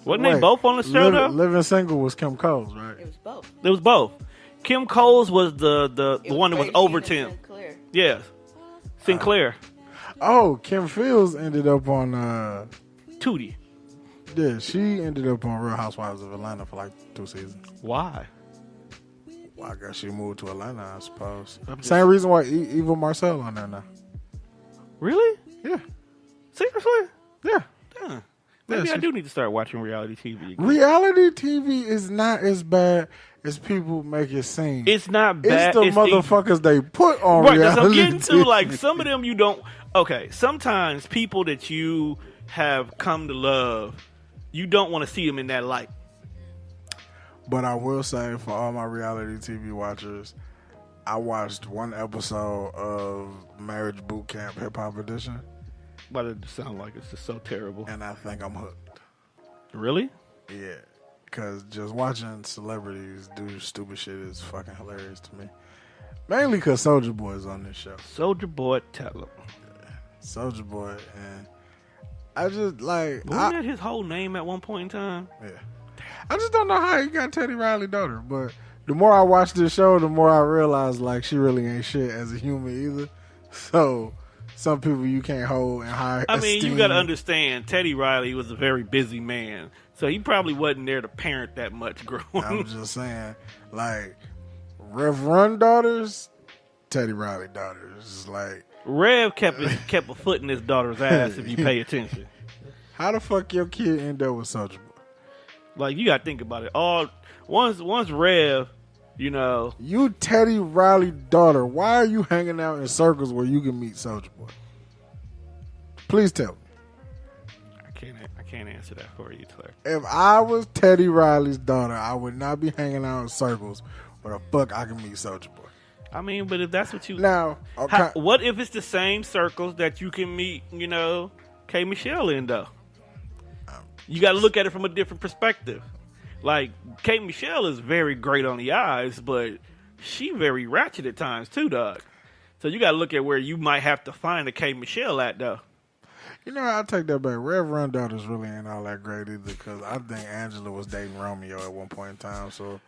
Wasn't they both on the show, though? Living Single was Kim Coles, right? It was both. It was both. Kim Coles was the one that was over Tim. Sinclair. Yes. Sinclair. Oh, Kim Fields ended up on Tootie. Yeah, she ended up on Real Housewives of Atlanta for like 2 seasons. Why? Well, I guess she moved to Atlanta, I suppose. Same reason why Eva Marcel on there now. Really? Yeah. Seriously? Yeah. Huh. Maybe I do need to start watching reality TV again. Reality TV is not as bad as people make it seem. It's not bad. It's the motherfuckers they put on right, reality I'm getting TV. to, like, some of them you don't... Okay, sometimes people that you have come to love, you don't want to see them in that light. But I will say, for all my reality TV watchers, I watched one episode of Marriage Boot Camp Hip Hop Edition. Why did it sound like it's just so terrible? And I think I'm hooked. Really? Yeah. Because just watching celebrities do stupid shit is fucking hilarious to me. Mainly because Soulja Boy is on this show. Soulja Boy, tell him. Soulja Boy, and I just like... Wasn't that his whole name at one point in time? Yeah. I just don't know how he got Teddy Riley's daughter, but the more I watch this show, the more I realize like she really ain't shit as a human either. So some people you can't hold in high esteem. You got to understand, Teddy Riley was a very busy man, so he probably wasn't there to parent that much growing. I'm just saying, like Rev Run daughters, Teddy Riley daughters, like Rev kept a foot in his daughter's ass if you pay attention. How the fuck your kid end up with Soulja Boy? Like, you got to think about it. Once Rev, you Teddy Riley daughter, why are you hanging out in circles where you can meet Soulja Boy? Please tell me. I can't answer that for you, Claire. If I was Teddy Riley's daughter, I would not be hanging out in circles where the fuck I can meet Soulja Boy. I mean, but if that's what you... Now, okay. What if it's the same circles that you can meet, K. Michelle in, though? You got to look at it from a different perspective. Like, K. Michelle is very great on the eyes, but she very ratchet at times, too, dog. So you got to look at where you might have to find a K. Michelle at, though. I'll take that back. Rev Run daughters really ain't all that great either, because I think Angela was dating Romeo at one point in time, so...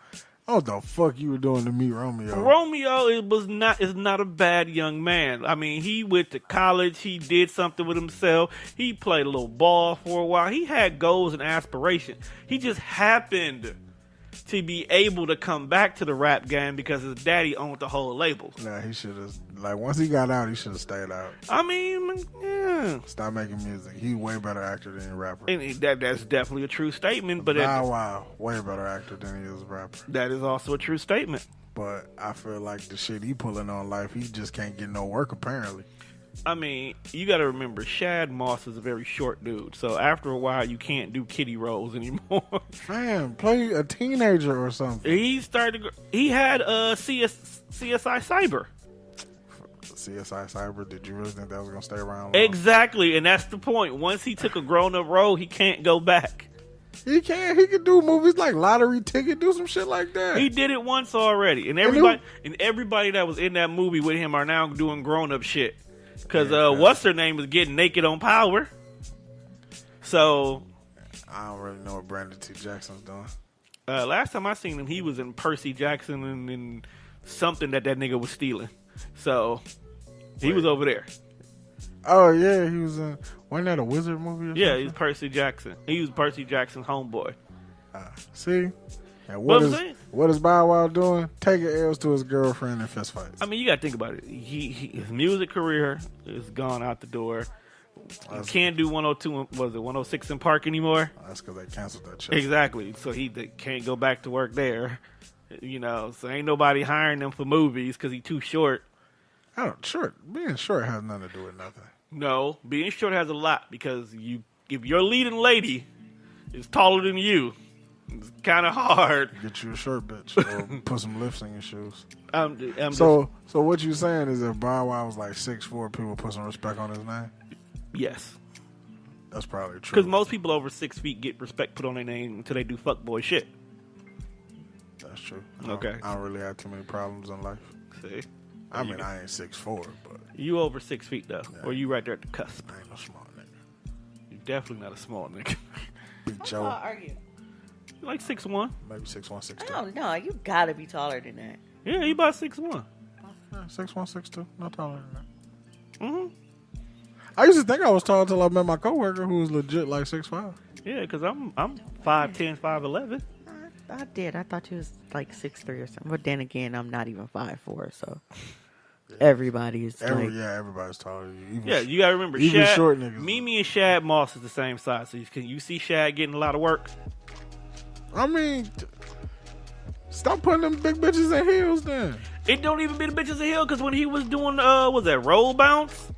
What the fuck you were doing to meet Romeo? Romeo is not a bad young man. I mean, he went to college. He did something with himself. He played a little ball for a while. He had goals and aspirations. He just happened to be able to come back to the rap game because his daddy owned the whole label. Nah, he should have. Like, once he got out, he should have stayed out. I mean, yeah. Stop making music. He's way better actor than a rapper. And that's definitely a true statement. But wow, way better actor than he is a rapper. That is also a true statement. But I feel like the shit he pulling on life, he just can't get no work apparently. I mean, you got to remember, Shad Moss is a very short dude. So after a while, you can't do kiddie roles anymore. Man, play a teenager or something. He had CSI Cyber. CSI Cyber, did you really think that was going to stay around long? Exactly, and that's the point. Once he took a grown-up role, he can't go back. He can. He can do movies like Lottery Ticket, do some shit like that. He did it once already, and everybody that was in that movie with him are now doing grown-up shit. Because what's her name is getting naked on Power. So I don't really know what Brandon T. Jackson's doing. Last time I seen him, he was in Percy Jackson and something that nigga was stealing. So he was over there. Oh yeah, he was in. Wasn't that a wizard movie? Yeah, he's Percy Jackson. He was Percy Jackson's homeboy. See, and what is Bow Wow doing? Taking L's to his girlfriend in fist fights. I mean, you got to think about it. His music career is gone out the door. He can't do 102. Was it 106 in Park anymore? That's because they canceled that shit. Exactly. So they can't go back to work there. So ain't nobody hiring him for movies because he's too short. Being short has nothing to do with nothing. No, being short has a lot because if your leading lady is taller than you, it's kind of hard. Get you a short bitch or put some lifts in your shoes. So what you saying is if Bow Wow was like 6'4", people put some respect on his name? Yes. That's probably true. Because most people over 6 feet get respect put on their name until they do fuckboy shit. That's true. Okay. I don't really have too many problems in life. See? I mean, I ain't 6'4", but... You over 6 feet, though. Yeah. Or you right there at the cusp. I ain't no small nigga. You definitely not a small nigga. Big Joe. How tall are you? You like 6'1". Maybe 6'1", 6'2". Oh, no. You gotta be taller than that. Yeah, you about 6'1". Yeah, 6'1", 6'2". Not taller than that. Mm-hmm. I used to think I was tall until I met my coworker who was legit like 6'5". Yeah, because I'm 5'10", 5'11". I did. I thought you was like 6'3" or something. But then again, I'm not even 5'4", so everybody's everybody's taller than you. You gotta remember, even Shad, short niggas. Mimi and Shad Moss is the same size. So can you see Shad getting a lot of work? I mean, stop putting them big bitches in heels then. It don't even be the bitches in heels because when he was doing was that roll bounce?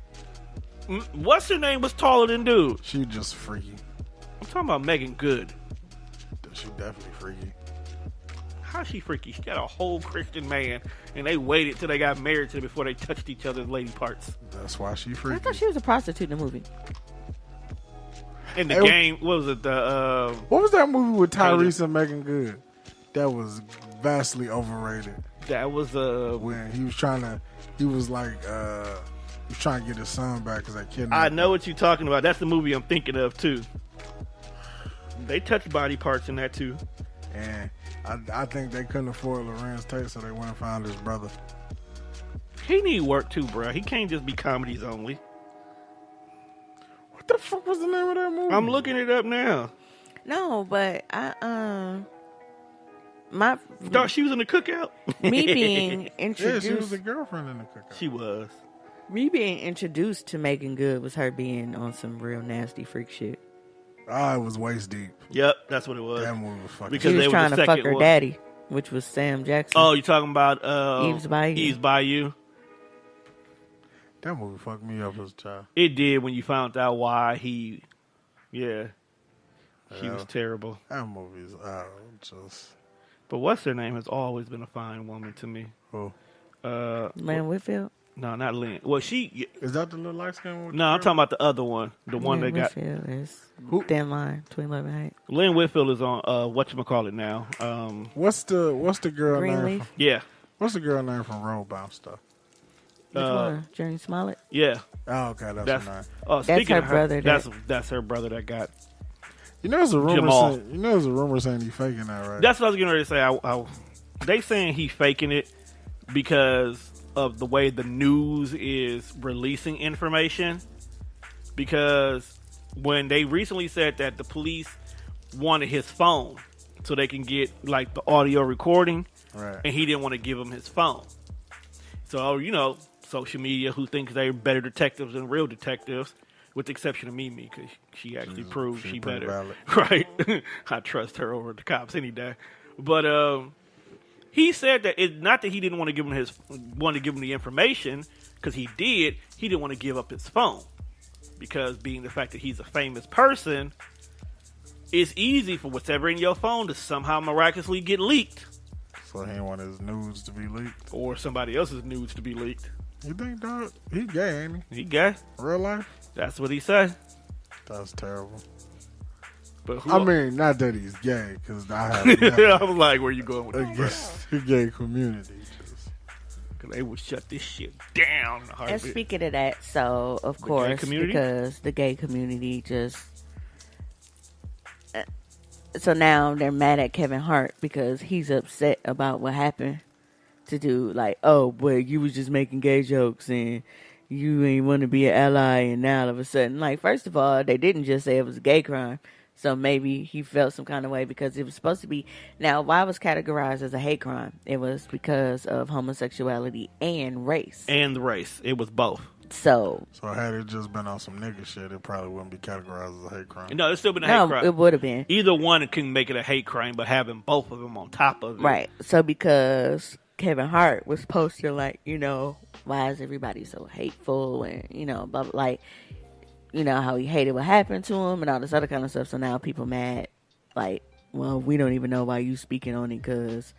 What's her name was taller than dude? She just freaky. I'm talking about Megan Good. She definitely freaky. How's she freaky? She got a whole Christian man, and they waited till they got married before they touched each other's lady parts. That's why she I freaky. thought she was a prostitute in the movie. In the game, what was it? What was that movie with Tyrese and Megan Good? That was vastly overrated. That was when he was trying to get his son back because they kidnapped I him. know what you're talking about. That's the movie I'm thinking of too. They touched body parts in that too. And I think they couldn't afford Lorenz Tate, so they went and found his brother. He need work too, bro. He can't just be comedies only. What the fuck was the name of that movie? I'm looking it up now. No, but my Thought she was in the cookout. me being introduced. Yeah, she was the girlfriend in the cookout. She was. Me being introduced to Megan Good was her being on some real nasty freak shit. Ah, it was waist deep. Yep, that's what it was. That movie was fucking. Because She was they were trying the to fuck second her one. daddy, which was Sam Jackson. Oh, you talking about Eve's Bayou. Eve's Bayou? That movie fucked me up as a child. It did when you found out why he. Yeah. She was terrible. That movie's just. But what's her name has always been a fine woman to me. Who? Lynn Whitfield. No, not Lynn. Well, she. Is that the little light skin one? No, I'm talking about the other one. The one Lynn that got. Whitfield is Who? thin line, 12 height. Lynn Whitfield is on whatchamacallit now. What's the girl name? Greenleaf. Yeah. What's the girl name from Roadbound stuff? Which one? Journey Smollett. Yeah. Oh, okay, that's That's her name. That's speaking her of brother That's her brother that got. You know, there's a rumor. Jamal. There's a rumor saying he's faking that, right? That's what I was getting ready to say. They saying he faking it because of the way the news is releasing information. Because when they recently said that the police wanted his phone so they can get like the audio recording, Right. and he didn't want to give them his phone. So, social media who thinks they're better detectives than real detectives, with the exception of Mimi, because she actually proved she pretty better. valid. Right? I trust her over the cops any day. But he said that it's not that he didn't want to give him the information, because he did. He didn't want to give up his phone, because being the fact that he's a famous person, it's easy for whatever in your phone to somehow miraculously get leaked. So he didn't want his nudes to be leaked. Or somebody else's nudes to be leaked. You think, dog? He gay, ain't he? He gay. Real life? That's what he said. That's terrible. But who I mean, not that he's gay, because I have I was like, where you going with this? against the gay community. Because they would shut this shit down. in a And heartbeat. speaking of that, so of course, community? because the gay community just. So now they're mad at Kevin Hart because he's upset about what happened to do. Like, oh, boy, you was just making gay jokes and you ain't want to be an ally. And now all of a sudden, like, first of all, they didn't just say it was a gay crime. So maybe he felt some kind of way because it was supposed to be. Now, why it was categorized as a hate crime? It was because of homosexuality and race. And the race. It was both. So had it just been on some nigga shit, it probably wouldn't be categorized as a hate crime. No, it's still been a hate crime. it would have been. Either one can make it a hate crime, but having both of them on top of it. Right. So because Kevin Hart was posting like, why is everybody so hateful and, blah, blah, like, how he hated what happened to him and all this other kind of stuff. So now people mad. Like, well, we don't even know why you speaking on it because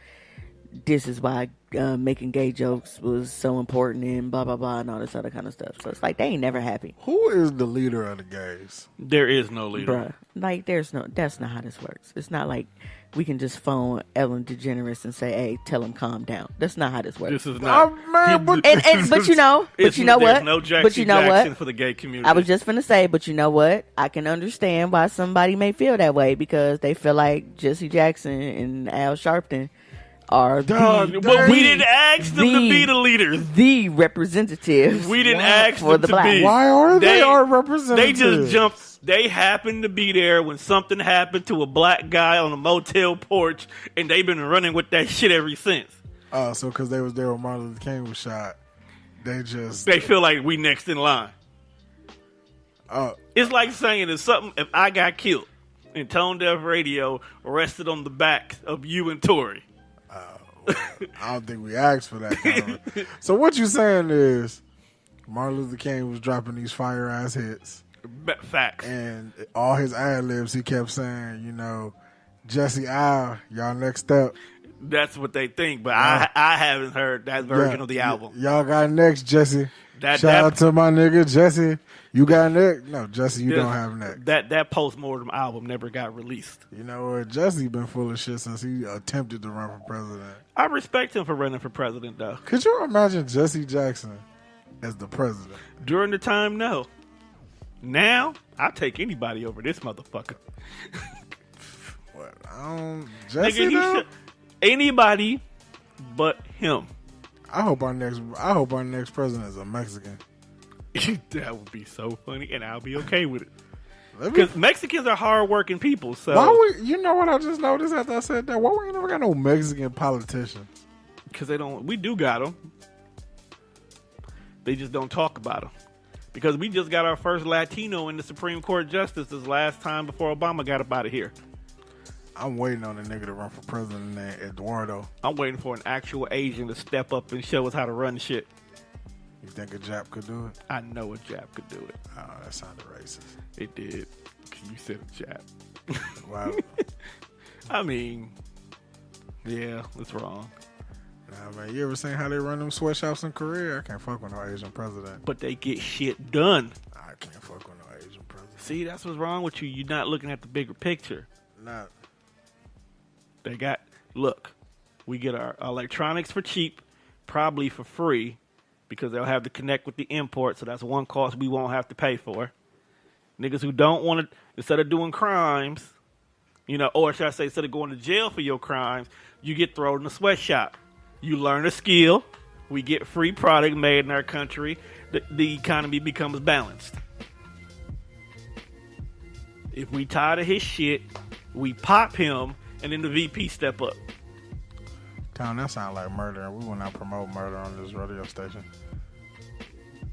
this is why making gay jokes was so important and blah, blah, blah and all this other kind of stuff. So it's like they ain't never happy. Who is the leader of the gays? There is no leader. Bruh. Like, that's not how this works. It's not like we can just phone Ellen DeGeneres and say, hey, tell him calm down. That's not how this works. This is not. But you know what? There's no Jackson for the gay community. I was just finna say, but you know what? I can understand why somebody may feel that way because they feel like Jesse Jackson and Al Sharpton are but we didn't ask them to be the leaders. The representatives. We didn't ask for them the to black. be. Why are they our representatives? They just jumped. They happened to be there when something happened to a black guy on a motel porch, and they've been running with that shit ever since. Oh, so because they was there when Martin Luther King was shot, they feel like we next in line. It's like saying if I got killed and Tone Deaf Radio rested on the back of you and Tori. I don't think we asked for that kind of. So what you saying is Martin Luther King was dropping these fire ass hits. Facts. And all his ad libs he kept saying, Jesse Al, y'all next up. That's what they think, but I haven't heard that version of the album. Y'all got next, Jesse. Shout out to my nigga Jesse. You got next? No, Jesse, you don't have next. That post-mortem album never got released. You know what? Jesse been full of shit since he attempted to run for president. I respect him for running for president, though. Could you imagine Jesse Jackson as the president? During the time, no. Now, I'll take anybody over this motherfucker. What? Jesse, Nigga, anybody but him. I hope our next president is a Mexican. That would be so funny, and I'll be okay with it. Because Mexicans are hard-working people. So you know what I just noticed after I said that? Why we ain't never got no Mexican politician? Because they don't. We do got them. They just don't talk about them. Because we just got our first Latino in the Supreme Court justice this last time before Obama got up out of here. I'm waiting on a nigga to run for president named Eduardo. I'm waiting for an actual Asian to step up and show us how to run shit. You think a Jap could do it? I know a Jap could do it. Oh, that sounded racist. It did. You said a Jap. Wow. I mean, yeah, it's wrong. Nah, man, you ever seen how they run them sweatshops in Korea? I can't fuck with no Asian president. But they get shit done. I can't fuck with no Asian president. See, that's what's wrong with you. You're not looking at the bigger picture. Not. They got, look, we get our electronics for cheap, probably for free, because they'll have to connect with the import, so that's one cost we won't have to pay for. Niggas who don't want to, instead of doing crimes, or should I say, instead of going to jail for your crimes, you get thrown in a sweatshop. You learn a skill. We get free product made in our country. The economy becomes balanced. If we tired of his shit, we pop him, and then the VP step up. Town, that sound like murder, and we will not promote murder on this radio station.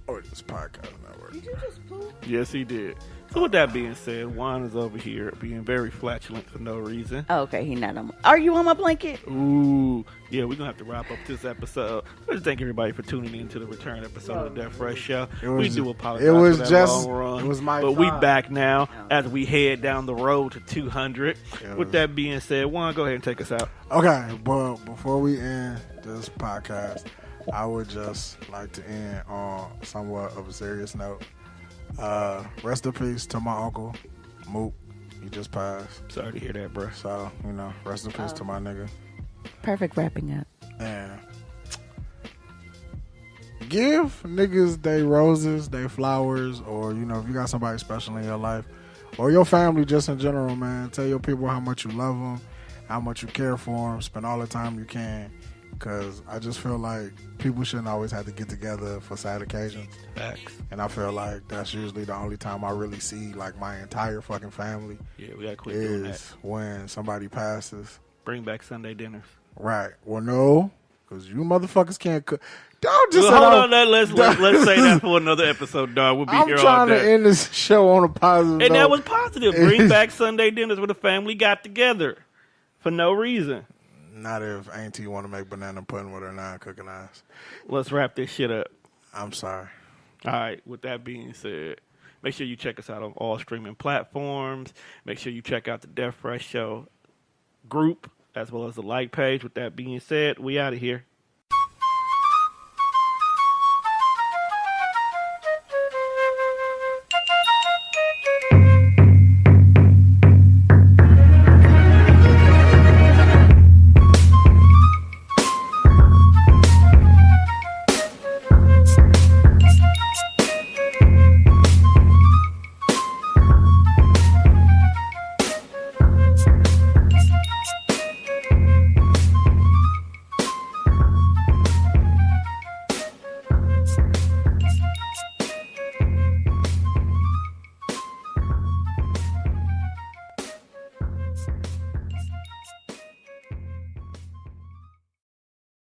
Or this podcast network. Did you just poop? Yes, he did. So with that being said, Juan is over here being very flatulent for no reason. Oh, okay, he not on my... Are you on my blanket? Ooh. Yeah, we're going to have to wrap up this episode. I just thank everybody for tuning in to the return episode of That Fresh Show. We do apologize for that long run. It was my But we back now as we head down the road to 200. With that being said, Juan, go ahead and take us out. Okay, but before we end this podcast, I would just like to end on somewhat of a serious note. Rest in peace to my uncle, Mook. He just passed. Sorry to hear that, bro. So, rest in peace to my nigga. Perfect wrapping up. And give niggas they roses, they flowers, or, if you got somebody special in your life, or your family just in general, man. Tell your people how much you love them, how much you care for them. Spend all the time you can. Because I just feel like people shouldn't always have to get together for sad occasions. Facts. And I feel like that's usually the only time I really see like my entire fucking family. Yeah, we gotta quit doing that. When somebody passes. Bring back Sunday dinners. Right. Well, no, because you motherfuckers can't cook. Don't just hold on. Let's say that for another episode, dog. We'll be here all day. I'm trying to end this show on a positive note. And that was positive. Bring back Sunday dinners where the family got together for no reason. Not if Auntie want to make banana pudding with her non-cooking eyes. Let's wrap this shit up. I'm sorry. All right. With that being said, make sure you check us out on all streaming platforms. Make sure you check out the Death Fresh Show group as well as the like page. With that being said, we out of here.